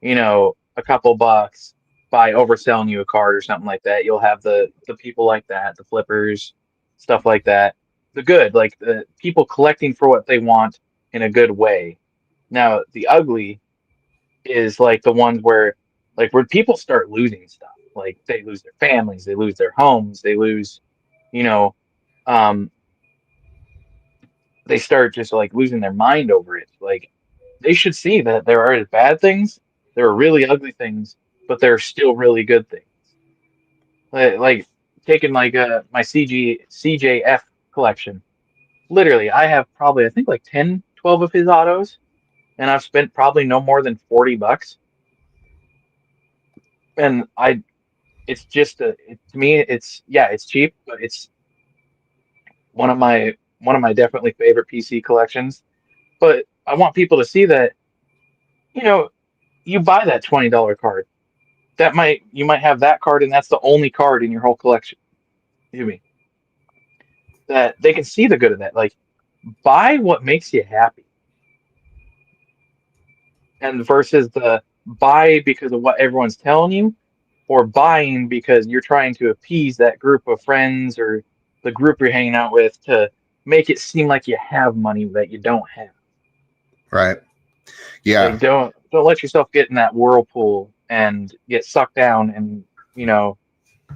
a couple bucks by overselling you a card or something like that. You'll have the people like that, the flippers, stuff like that. The good, like the people collecting for what they want in a good way. Now, the ugly is like the ones where people start losing stuff. Like they lose their families, they lose their homes, they lose, you know, um, they start just like losing their mind over it. Like they should see that there are bad things, there are really ugly things, but there are still really good things. Like taking my CJF collection. Literally, I have probably I think like 10, 12 of his autos, and I've spent probably no more than $40. And it's just to me it's cheap, but it's one of my definitely favorite PC collections. But I want people to see that, you know, you buy that $20 card. You might have that card and that's the only card in your whole collection. Excuse me. That they can see the good of that. Like buy what makes you happy. And versus the buy because of what everyone's telling you, or buying because you're trying to appease that group of friends or the group you're hanging out with to make it seem like you have money that you don't have. Right. Yeah. Like don't let yourself get in that whirlpool and get sucked down and, you know,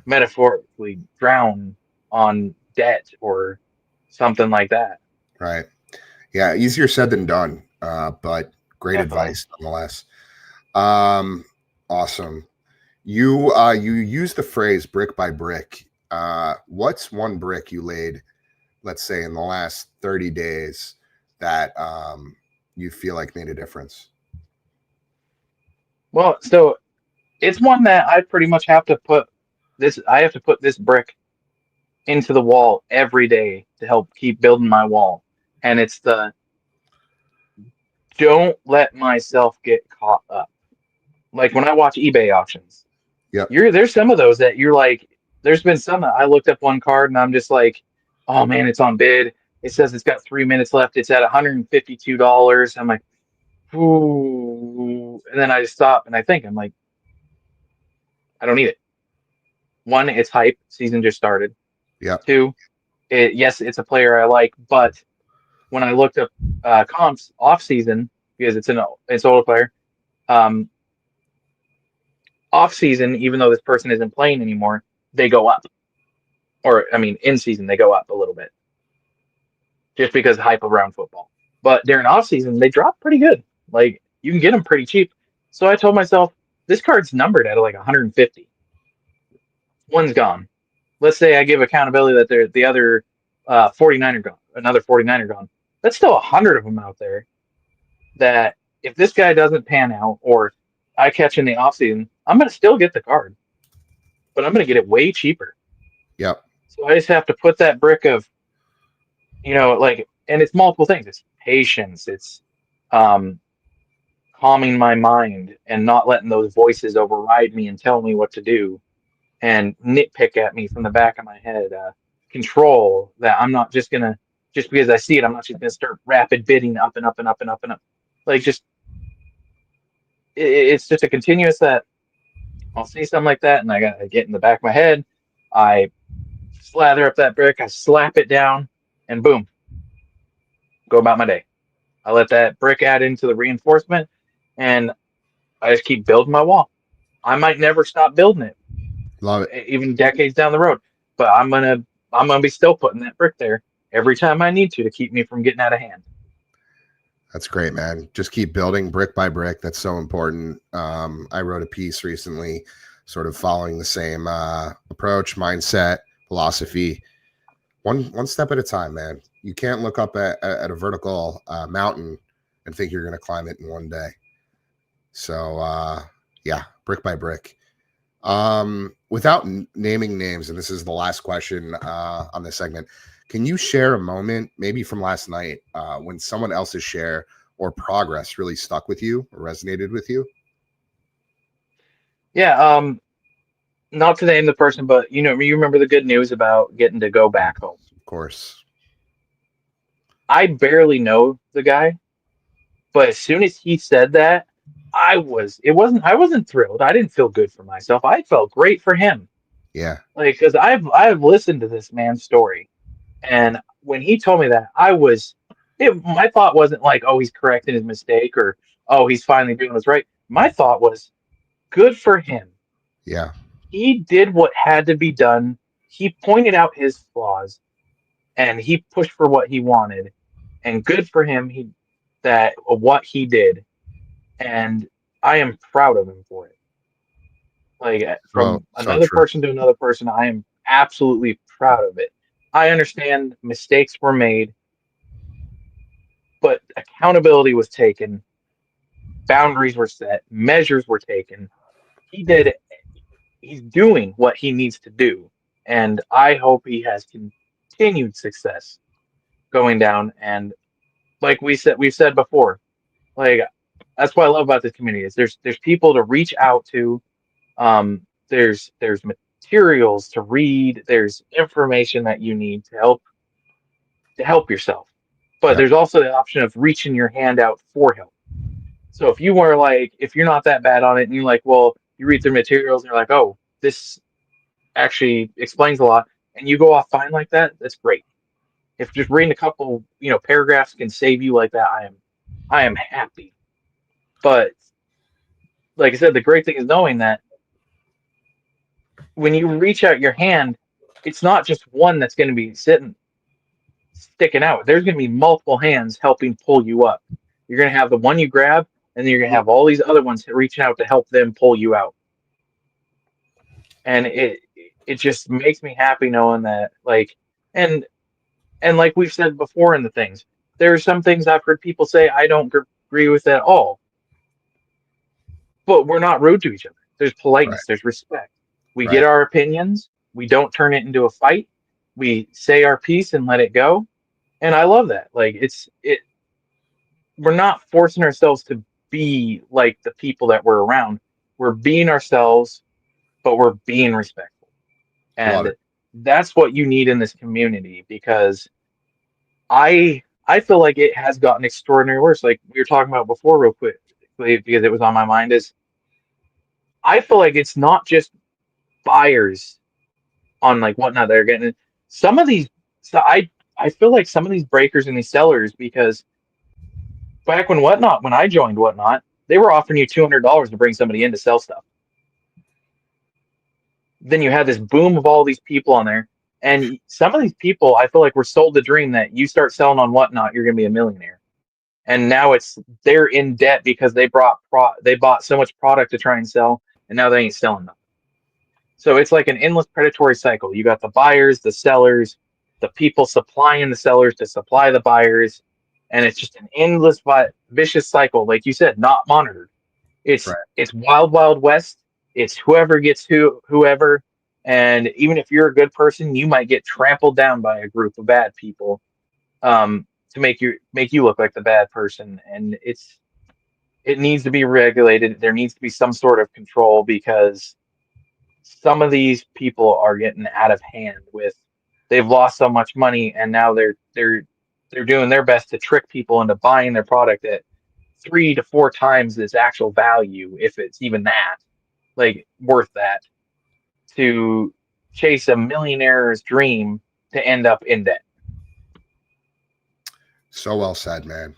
metaphorically drown on debt or something like that. Right. Yeah. Easier said than done. But great Definitely. advice nonetheless. Um, awesome. You use the phrase brick by brick. What's one brick you laid, let's say, in the last 30 days that you feel like made a difference? Well, so it's one that I pretty much have to put this brick into the wall every day to help keep building my wall. And it's the don't let myself get caught up. Like when I watch eBay auctions, Yep. there's some of those that you're like, there's been some that I looked up one card and I'm just like, oh man, it's on bid. It says it's got 3 minutes left. It's at $152. I'm like, ooh. And then I just stop and I'm like, I don't need it. One, it's hype. Season just started. Yep. Two, yes, it's a player I like, but when I looked up comps off season because it's older player, um, off season, even though this person isn't playing anymore, they go up. Or I mean, in season they go up a little bit just because of hype around football. But during off season, they drop pretty good. Like you can get them pretty cheap. So I told myself this card's numbered at like 150. One's gone. Let's say I give accountability that the other 49er gone, another 49er gone. That's still 100 of them out there that if this guy doesn't pan out or I catch in the offseason, I'm going to still get the card, but I'm going to get it way cheaper. Yep. So I just have to put that brick of, and it's multiple things. It's patience. It's um, calming my mind and not letting those voices override me and tell me what to do and nitpick at me from the back of my head. Control that I'm not just gonna just because I see it, I'm not just gonna start rapid bidding up and up and up and up and up. Like just it's just a continuous that I'll see something like that and I gotta get in the back of my head. I slather up that brick, I slap it down, and boom, go about my day. I let that brick add into the reinforcement, and I just keep building my wall. I might never stop building it, Love it. even decades down the road, but I'm gonna be still putting that brick there every time I need to keep me from getting out of hand. That's great, man. Just keep building brick by brick. That's so important. I wrote a piece recently, sort of following the same approach, mindset, philosophy. One step at a time, man. You can't look up at a vertical mountain and think you're going to climb it in one day. So yeah, brick by brick. Without naming names, and this is the last question on this segment, can you share a moment, maybe from last night, when someone else's share or progress really stuck with you or resonated with you? Yeah, not to name the person, but you remember the good news about getting to go back home. Of course. I barely know the guy, but as soon as he said that, I wasn't thrilled. I didn't feel good for myself. I felt great for him. Yeah. Like, because I've listened to this man's story, and when he told me that, my thought wasn't like, oh, he's correcting his mistake, or oh, he's finally doing what's right. My thought was, good for him. Yeah. He did what had to be done. He pointed out his flaws, and he pushed for what he wanted. And good for him, he that what he did, and I am proud of him for it. Like, Bro, from so another true. person to another person, I am absolutely proud of it. I understand mistakes were made, but accountability was taken, boundaries were set, measures were taken. He did. He's doing what he needs to do, and I hope he has continued success going down. And like we've said before, like, that's what I love about this community is there's people to reach out to. There's materials to read. There's information that you need to help yourself. But Yep. there's also the option of reaching your hand out for help. So if you were like, if you're not that bad on it and you're like, well, you read the materials and you're like, oh, this actually explains a lot, and you go off fine like that, that's great. If just reading a couple, paragraphs can save you like that, I am happy. But like I said, the great thing is knowing that when you reach out your hand, it's not just one that's going to be sticking out. There's going to be multiple hands helping pull you up. You're going to have the one you grab, and then you're going to have all these other ones reaching out to help them pull you out. And it just makes me happy knowing that, like, and like we've said before in the things, there are some things I've heard people say I don't agree with at all, but we're not rude to each other. There's Right. politeness, there's respect. We get Right. our opinions, we don't turn it into a fight. We say our piece and let it go. And I love that. Like, we're not forcing ourselves to be like the people that we're around. We're being ourselves, but we're being respectful. Love And it. that's what you need in this community, because I feel like it has gotten extraordinary worse. Like we were talking about before, real quick, because it was on my mind. Is I feel like it's not just buyers on like whatnot that are getting it. Some of these. So I feel like some of these breakers and these sellers, because back when I joined whatnot, they were offering you $200 to bring somebody in to sell stuff. Then you had this boom of all these people on there, and some of these people I feel like were sold the dream that you start selling on whatnot, you're gonna be a millionaire. And now they're in debt because they bought so much product to try and sell, and now they ain't selling them. So it's like an endless predatory cycle. You got the buyers, the sellers, the people supplying the sellers to supply the buyers, and it's just an endless vicious cycle. Like you said, not monitored. It's Right. it's wild, wild west. It's whoever gets whoever, and even if you're a good person, you might get trampled down by a group of bad people, to make you look like the bad person. And it needs to be regulated. There needs to be some sort of control, because some of these people are getting out of hand with, they've lost so much money, and now they're doing their best to trick people into buying their product at 3 to 4 times its actual value, if it's even that, like, worth that, to chase a millionaire's dream to end up in debt. So well said, man.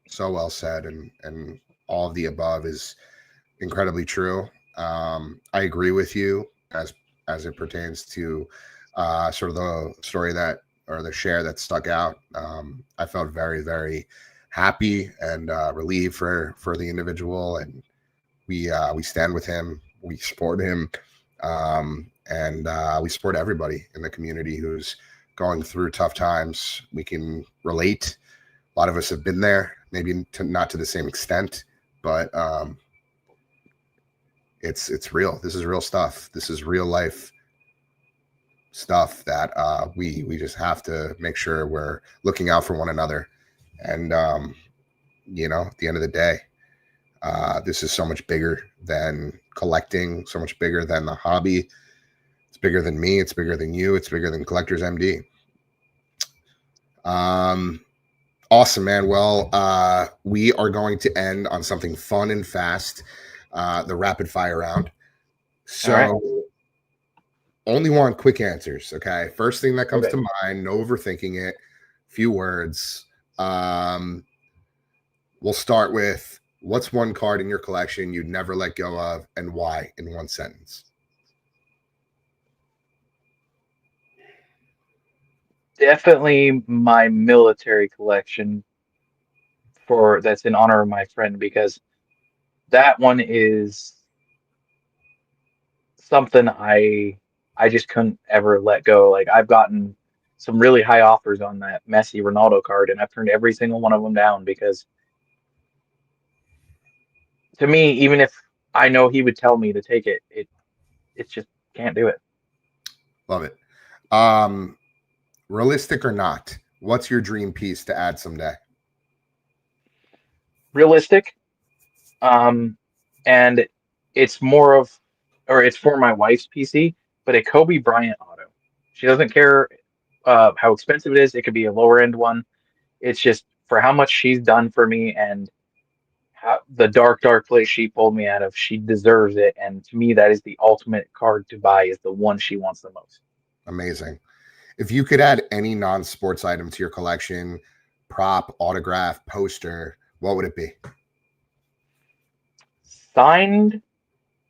So well said, and all of the above is incredibly true. I agree with you as it pertains to sort of the story that or the share that stuck out. I felt very, very happy and relieved for the individual, and we stand with him, we support him, and we support everybody in the community who's going through tough times. We can relate. A lot of us have been there, maybe not to the same extent, but it's real. This is real stuff. This is real life stuff that we just have to make sure we're looking out for one another. And at the end of the day, this is so much bigger than collecting, so much bigger than the hobby. It's bigger than me. It's bigger than you. It's bigger than Collectors MD. Awesome, man. Well, we are going to end on something fun and fast, the rapid fire round. So All right. only want quick answers, okay? First thing that comes Okay. to mind, no overthinking it, few words. We'll start with, what's one card in your collection you'd never let go of, and why, in one sentence? Definitely my military collection that's in honor of my friend, because that one is something I just couldn't ever let go. Like, I've gotten some really high offers on that Messi Ronaldo card, and I've turned every single one of them down because, to me, even if I know he would tell me to take it, it's just can't do it. Love it. Realistic or not, what's your dream piece to add someday? Realistic, and it's it's for my wife's PC, but a Kobe Bryant auto. She doesn't care how expensive it is. It could be a lower end one. It's just for how much she's done for me, and the dark place she pulled me out of. She deserves it, and to me, that is the ultimate card to buy. Is the one she wants the most. Amazing. If you could add any non-sports item to your collection, prop, autograph, poster, what would it be? Signed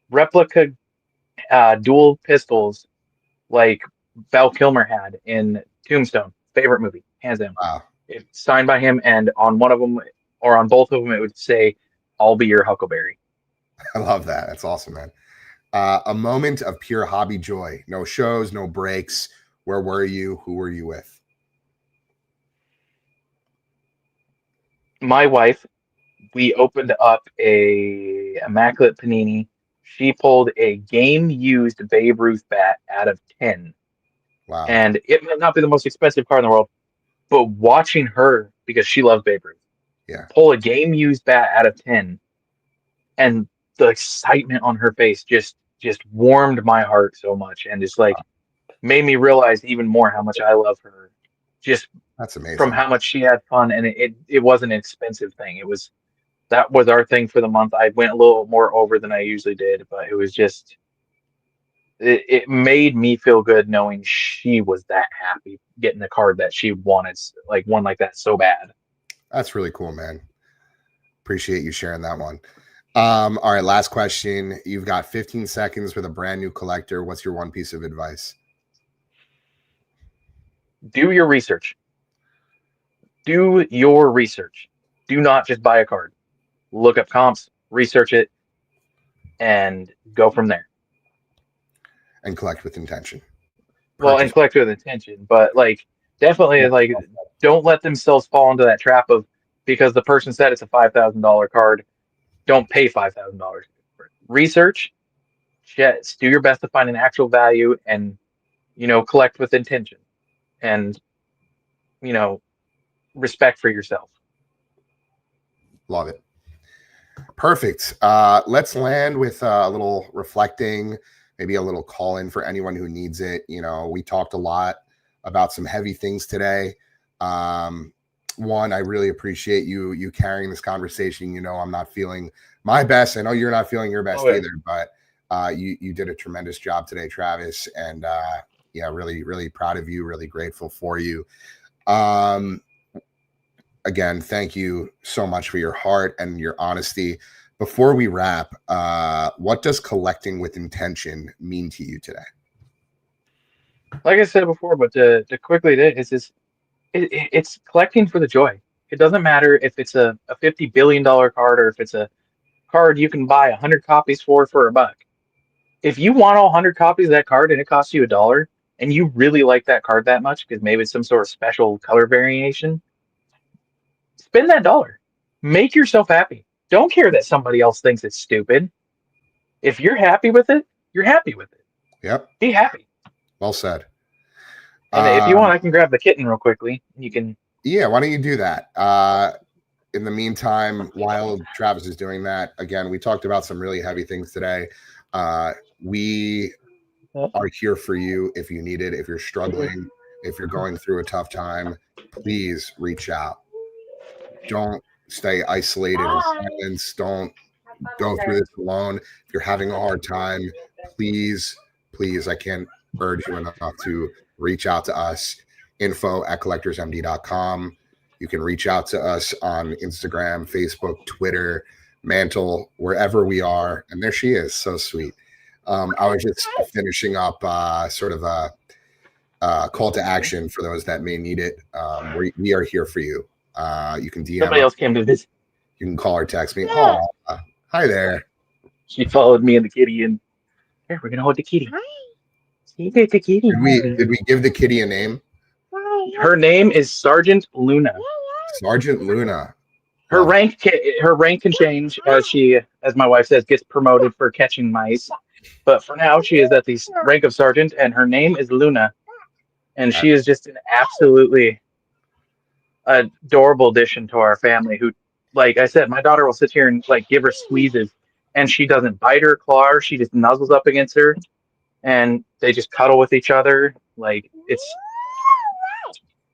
replica dual pistols like Val Kilmer had in Tombstone. Favorite movie, hands down. Wow. It's signed by him, and on one of them or on both of them, it would say, "I'll be your Huckleberry." I love that. That's awesome, man. A moment of pure hobby joy. No shows, no breaks. Where were you? Who were you with? My wife, we opened up a Immaculate Panini. She pulled a game used Babe Ruth bat out of 10. Wow. And it might not be the most expensive car in the world, but watching her, because she loves Babe Ruth, Yeah. pull a game used bat out of 10, and the excitement on her face just warmed my heart so much, and just like made me realize even more how much I love her, just That's amazing. from how much she had fun. And it wasn't an expensive thing. That was our thing for the month. I went a little more over than I usually did, but it was just it made me feel good knowing she was that happy getting the card that she wanted, like one like that so bad. That's really cool, man. Appreciate you sharing that one. All right, last question. You've got 15 seconds with a brand new collector. What's your one piece of advice? Do your research. Do your research. Do not just buy a card. Look up comps, research it, and go from there. And collect with intention. Well, and collect with intention, but like definitely like don't let themselves fall into that trap of, because the person said it's a $5,000 card, don't pay $5,000. Research, just do your best to find an actual value, and collect with intention, and respect for yourself. Love it. Perfect. Let's land with a little reflecting, maybe a little call in for anyone who needs it. We talked a lot about some heavy things today. One, I really appreciate you carrying this conversation. I'm not feeling my best. I know you're not feeling your best either, but you did a tremendous job today, Travis. And yeah, really, really proud of you. Really grateful for you. Again, thank you so much for your heart and your honesty. Before we wrap, what does collecting with intention mean to you today? Like I said before, but to quickly, it's collecting for the joy. It doesn't matter if it's a $50 billion card or if it's a card you can buy 100 copies for $1. If you want all 100 copies of that card and it costs you $1 and you really like that card that much because maybe it's some sort of special color variation, spend that dollar. Make yourself happy. Don't care that somebody else thinks it's stupid. If you're happy with it, you're happy with it. Yep. Be happy. Well said. And if you want, I can grab the kitten real quickly. You can. Yeah, why don't you do that? In the meantime, while Travis is doing that, again, we talked about some really heavy things today. We are here for you if you need it. If you're struggling, if you're going through a tough time, please reach out. Don't stay isolated in silence. Don't go through this alone. If you're having a hard time, please, I can't urge you enough to reach out to us. info@collectorsmd.com. You can reach out to us on Instagram, Facebook, Twitter, Mantle, wherever we are. And there she is. So sweet. I was just finishing up sort of a call to action for those that may need it. We are here for you. You can DM. Somebody else came to visit. You can call or text me. Oh, hi there. She followed me and the kitty, and here we're gonna hold the kitty. See, the kitty. Did we give the kitty a name? Her name is Sergeant Luna. Sergeant Luna. Her rank can change as my wife says, gets promoted for catching mice. But for now, she is at the rank of sergeant, and her name is Luna, and she is just an absolutely adorable addition to our family. Who, like I said, my daughter will sit here and like give her squeezes, and she doesn't bite her, claw her. She just nuzzles up against her, and they just cuddle with each other. Like it's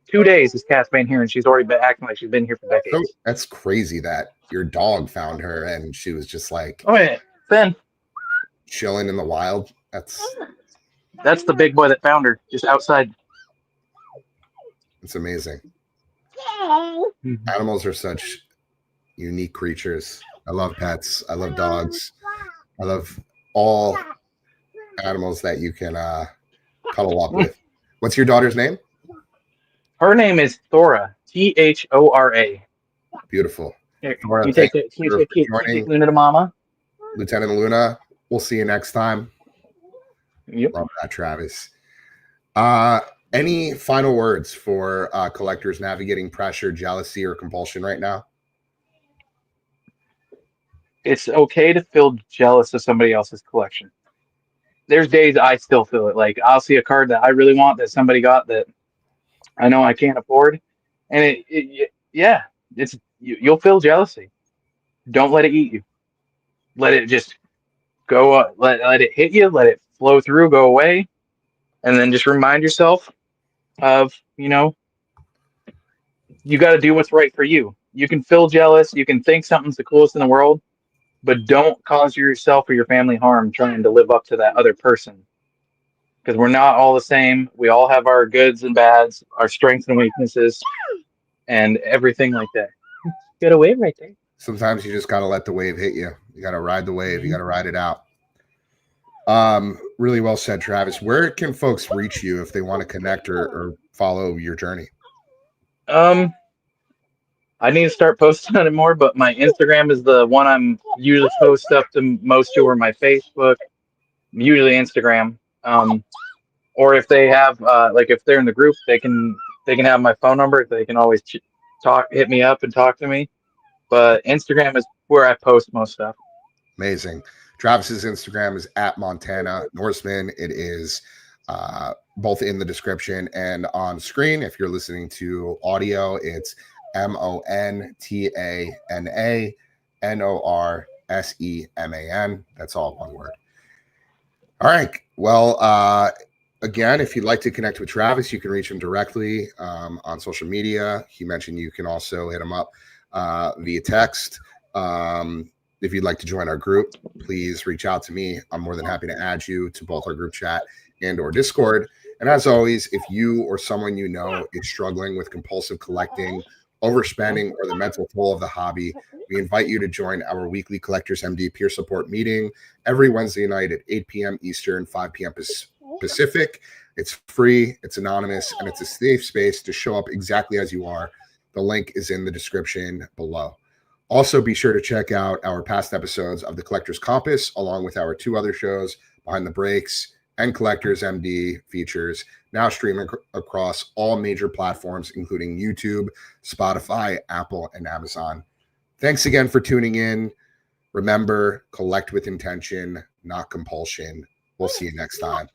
2 days this cat's been here, and she's already been acting like she's been here for decades. So that's crazy that your dog found her and she was just like, oh yeah, Ben, chilling in the wild. That's the big boy that found her just outside. It's amazing. Animals are such unique creatures. I love pets. I love dogs. I love all animals that you can cuddle up with. What's your daughter's name? Her name is Thora. Thora. Beautiful. Here, Thora, you take Luna to mama. Lieutenant Luna, we'll see you next time. Yep. Love that, Travis. Any final words for collectors navigating pressure, jealousy, or compulsion right now? It's okay to feel jealous of somebody else's collection. There's days I still feel it. Like I'll see a card that I really want that somebody got that I know I can't afford, and you'll feel jealousy. Don't let it eat you. Let it just go. Let it hit you. Let it flow through. Go away, and then just remind yourself of you got to do what's right for you. You can feel jealous. You can think something's the coolest in the world, but don't cause yourself or your family harm trying to live up to that other person. Because we're not all the same. We all have our goods and bads, our strengths and weaknesses, and everything like that. Got a wave right there. Sometimes you just got to let the wave hit you. You got to ride the wave. You got to ride it out. Really well said, Travis. Where can folks reach you if they want to connect or follow your journey? I need to start posting on it more, but my Instagram is the one I'm usually post up to most to, or my Facebook, usually Instagram. Or if they have if they're in the group, they can have my phone number. They can always hit me up and talk to me. But Instagram is where I post most stuff. Amazing. Travis's Instagram is @Montana Norseman. It is both in the description and on screen. If you're listening to audio, it's MONTANANORSEMAN. That's all one word. All right. Well, again, if you'd like to connect with Travis, you can reach him directly on social media. He mentioned you can also hit him up via text. If you'd like to join our group, please reach out to me. I'm more than happy to add you to both our group chat and or Discord. And as always, if you or someone you know is struggling with compulsive collecting, overspending, or the mental toll of the hobby, we invite you to join our weekly Collectors MD peer support meeting every Wednesday night at 8 p.m. Eastern, 5 p.m. Pacific. It's free, it's anonymous, and it's a safe space to show up exactly as you are. The link is in the description below. Also, be sure to check out our past episodes of the Collector's Compass, along with our 2 other shows, Behind the Breaks and Collectors MD features, now streaming across all major platforms, including YouTube, Spotify, Apple, and Amazon. Thanks again for tuning in. Remember, collect with intention, not compulsion. We'll see you next time.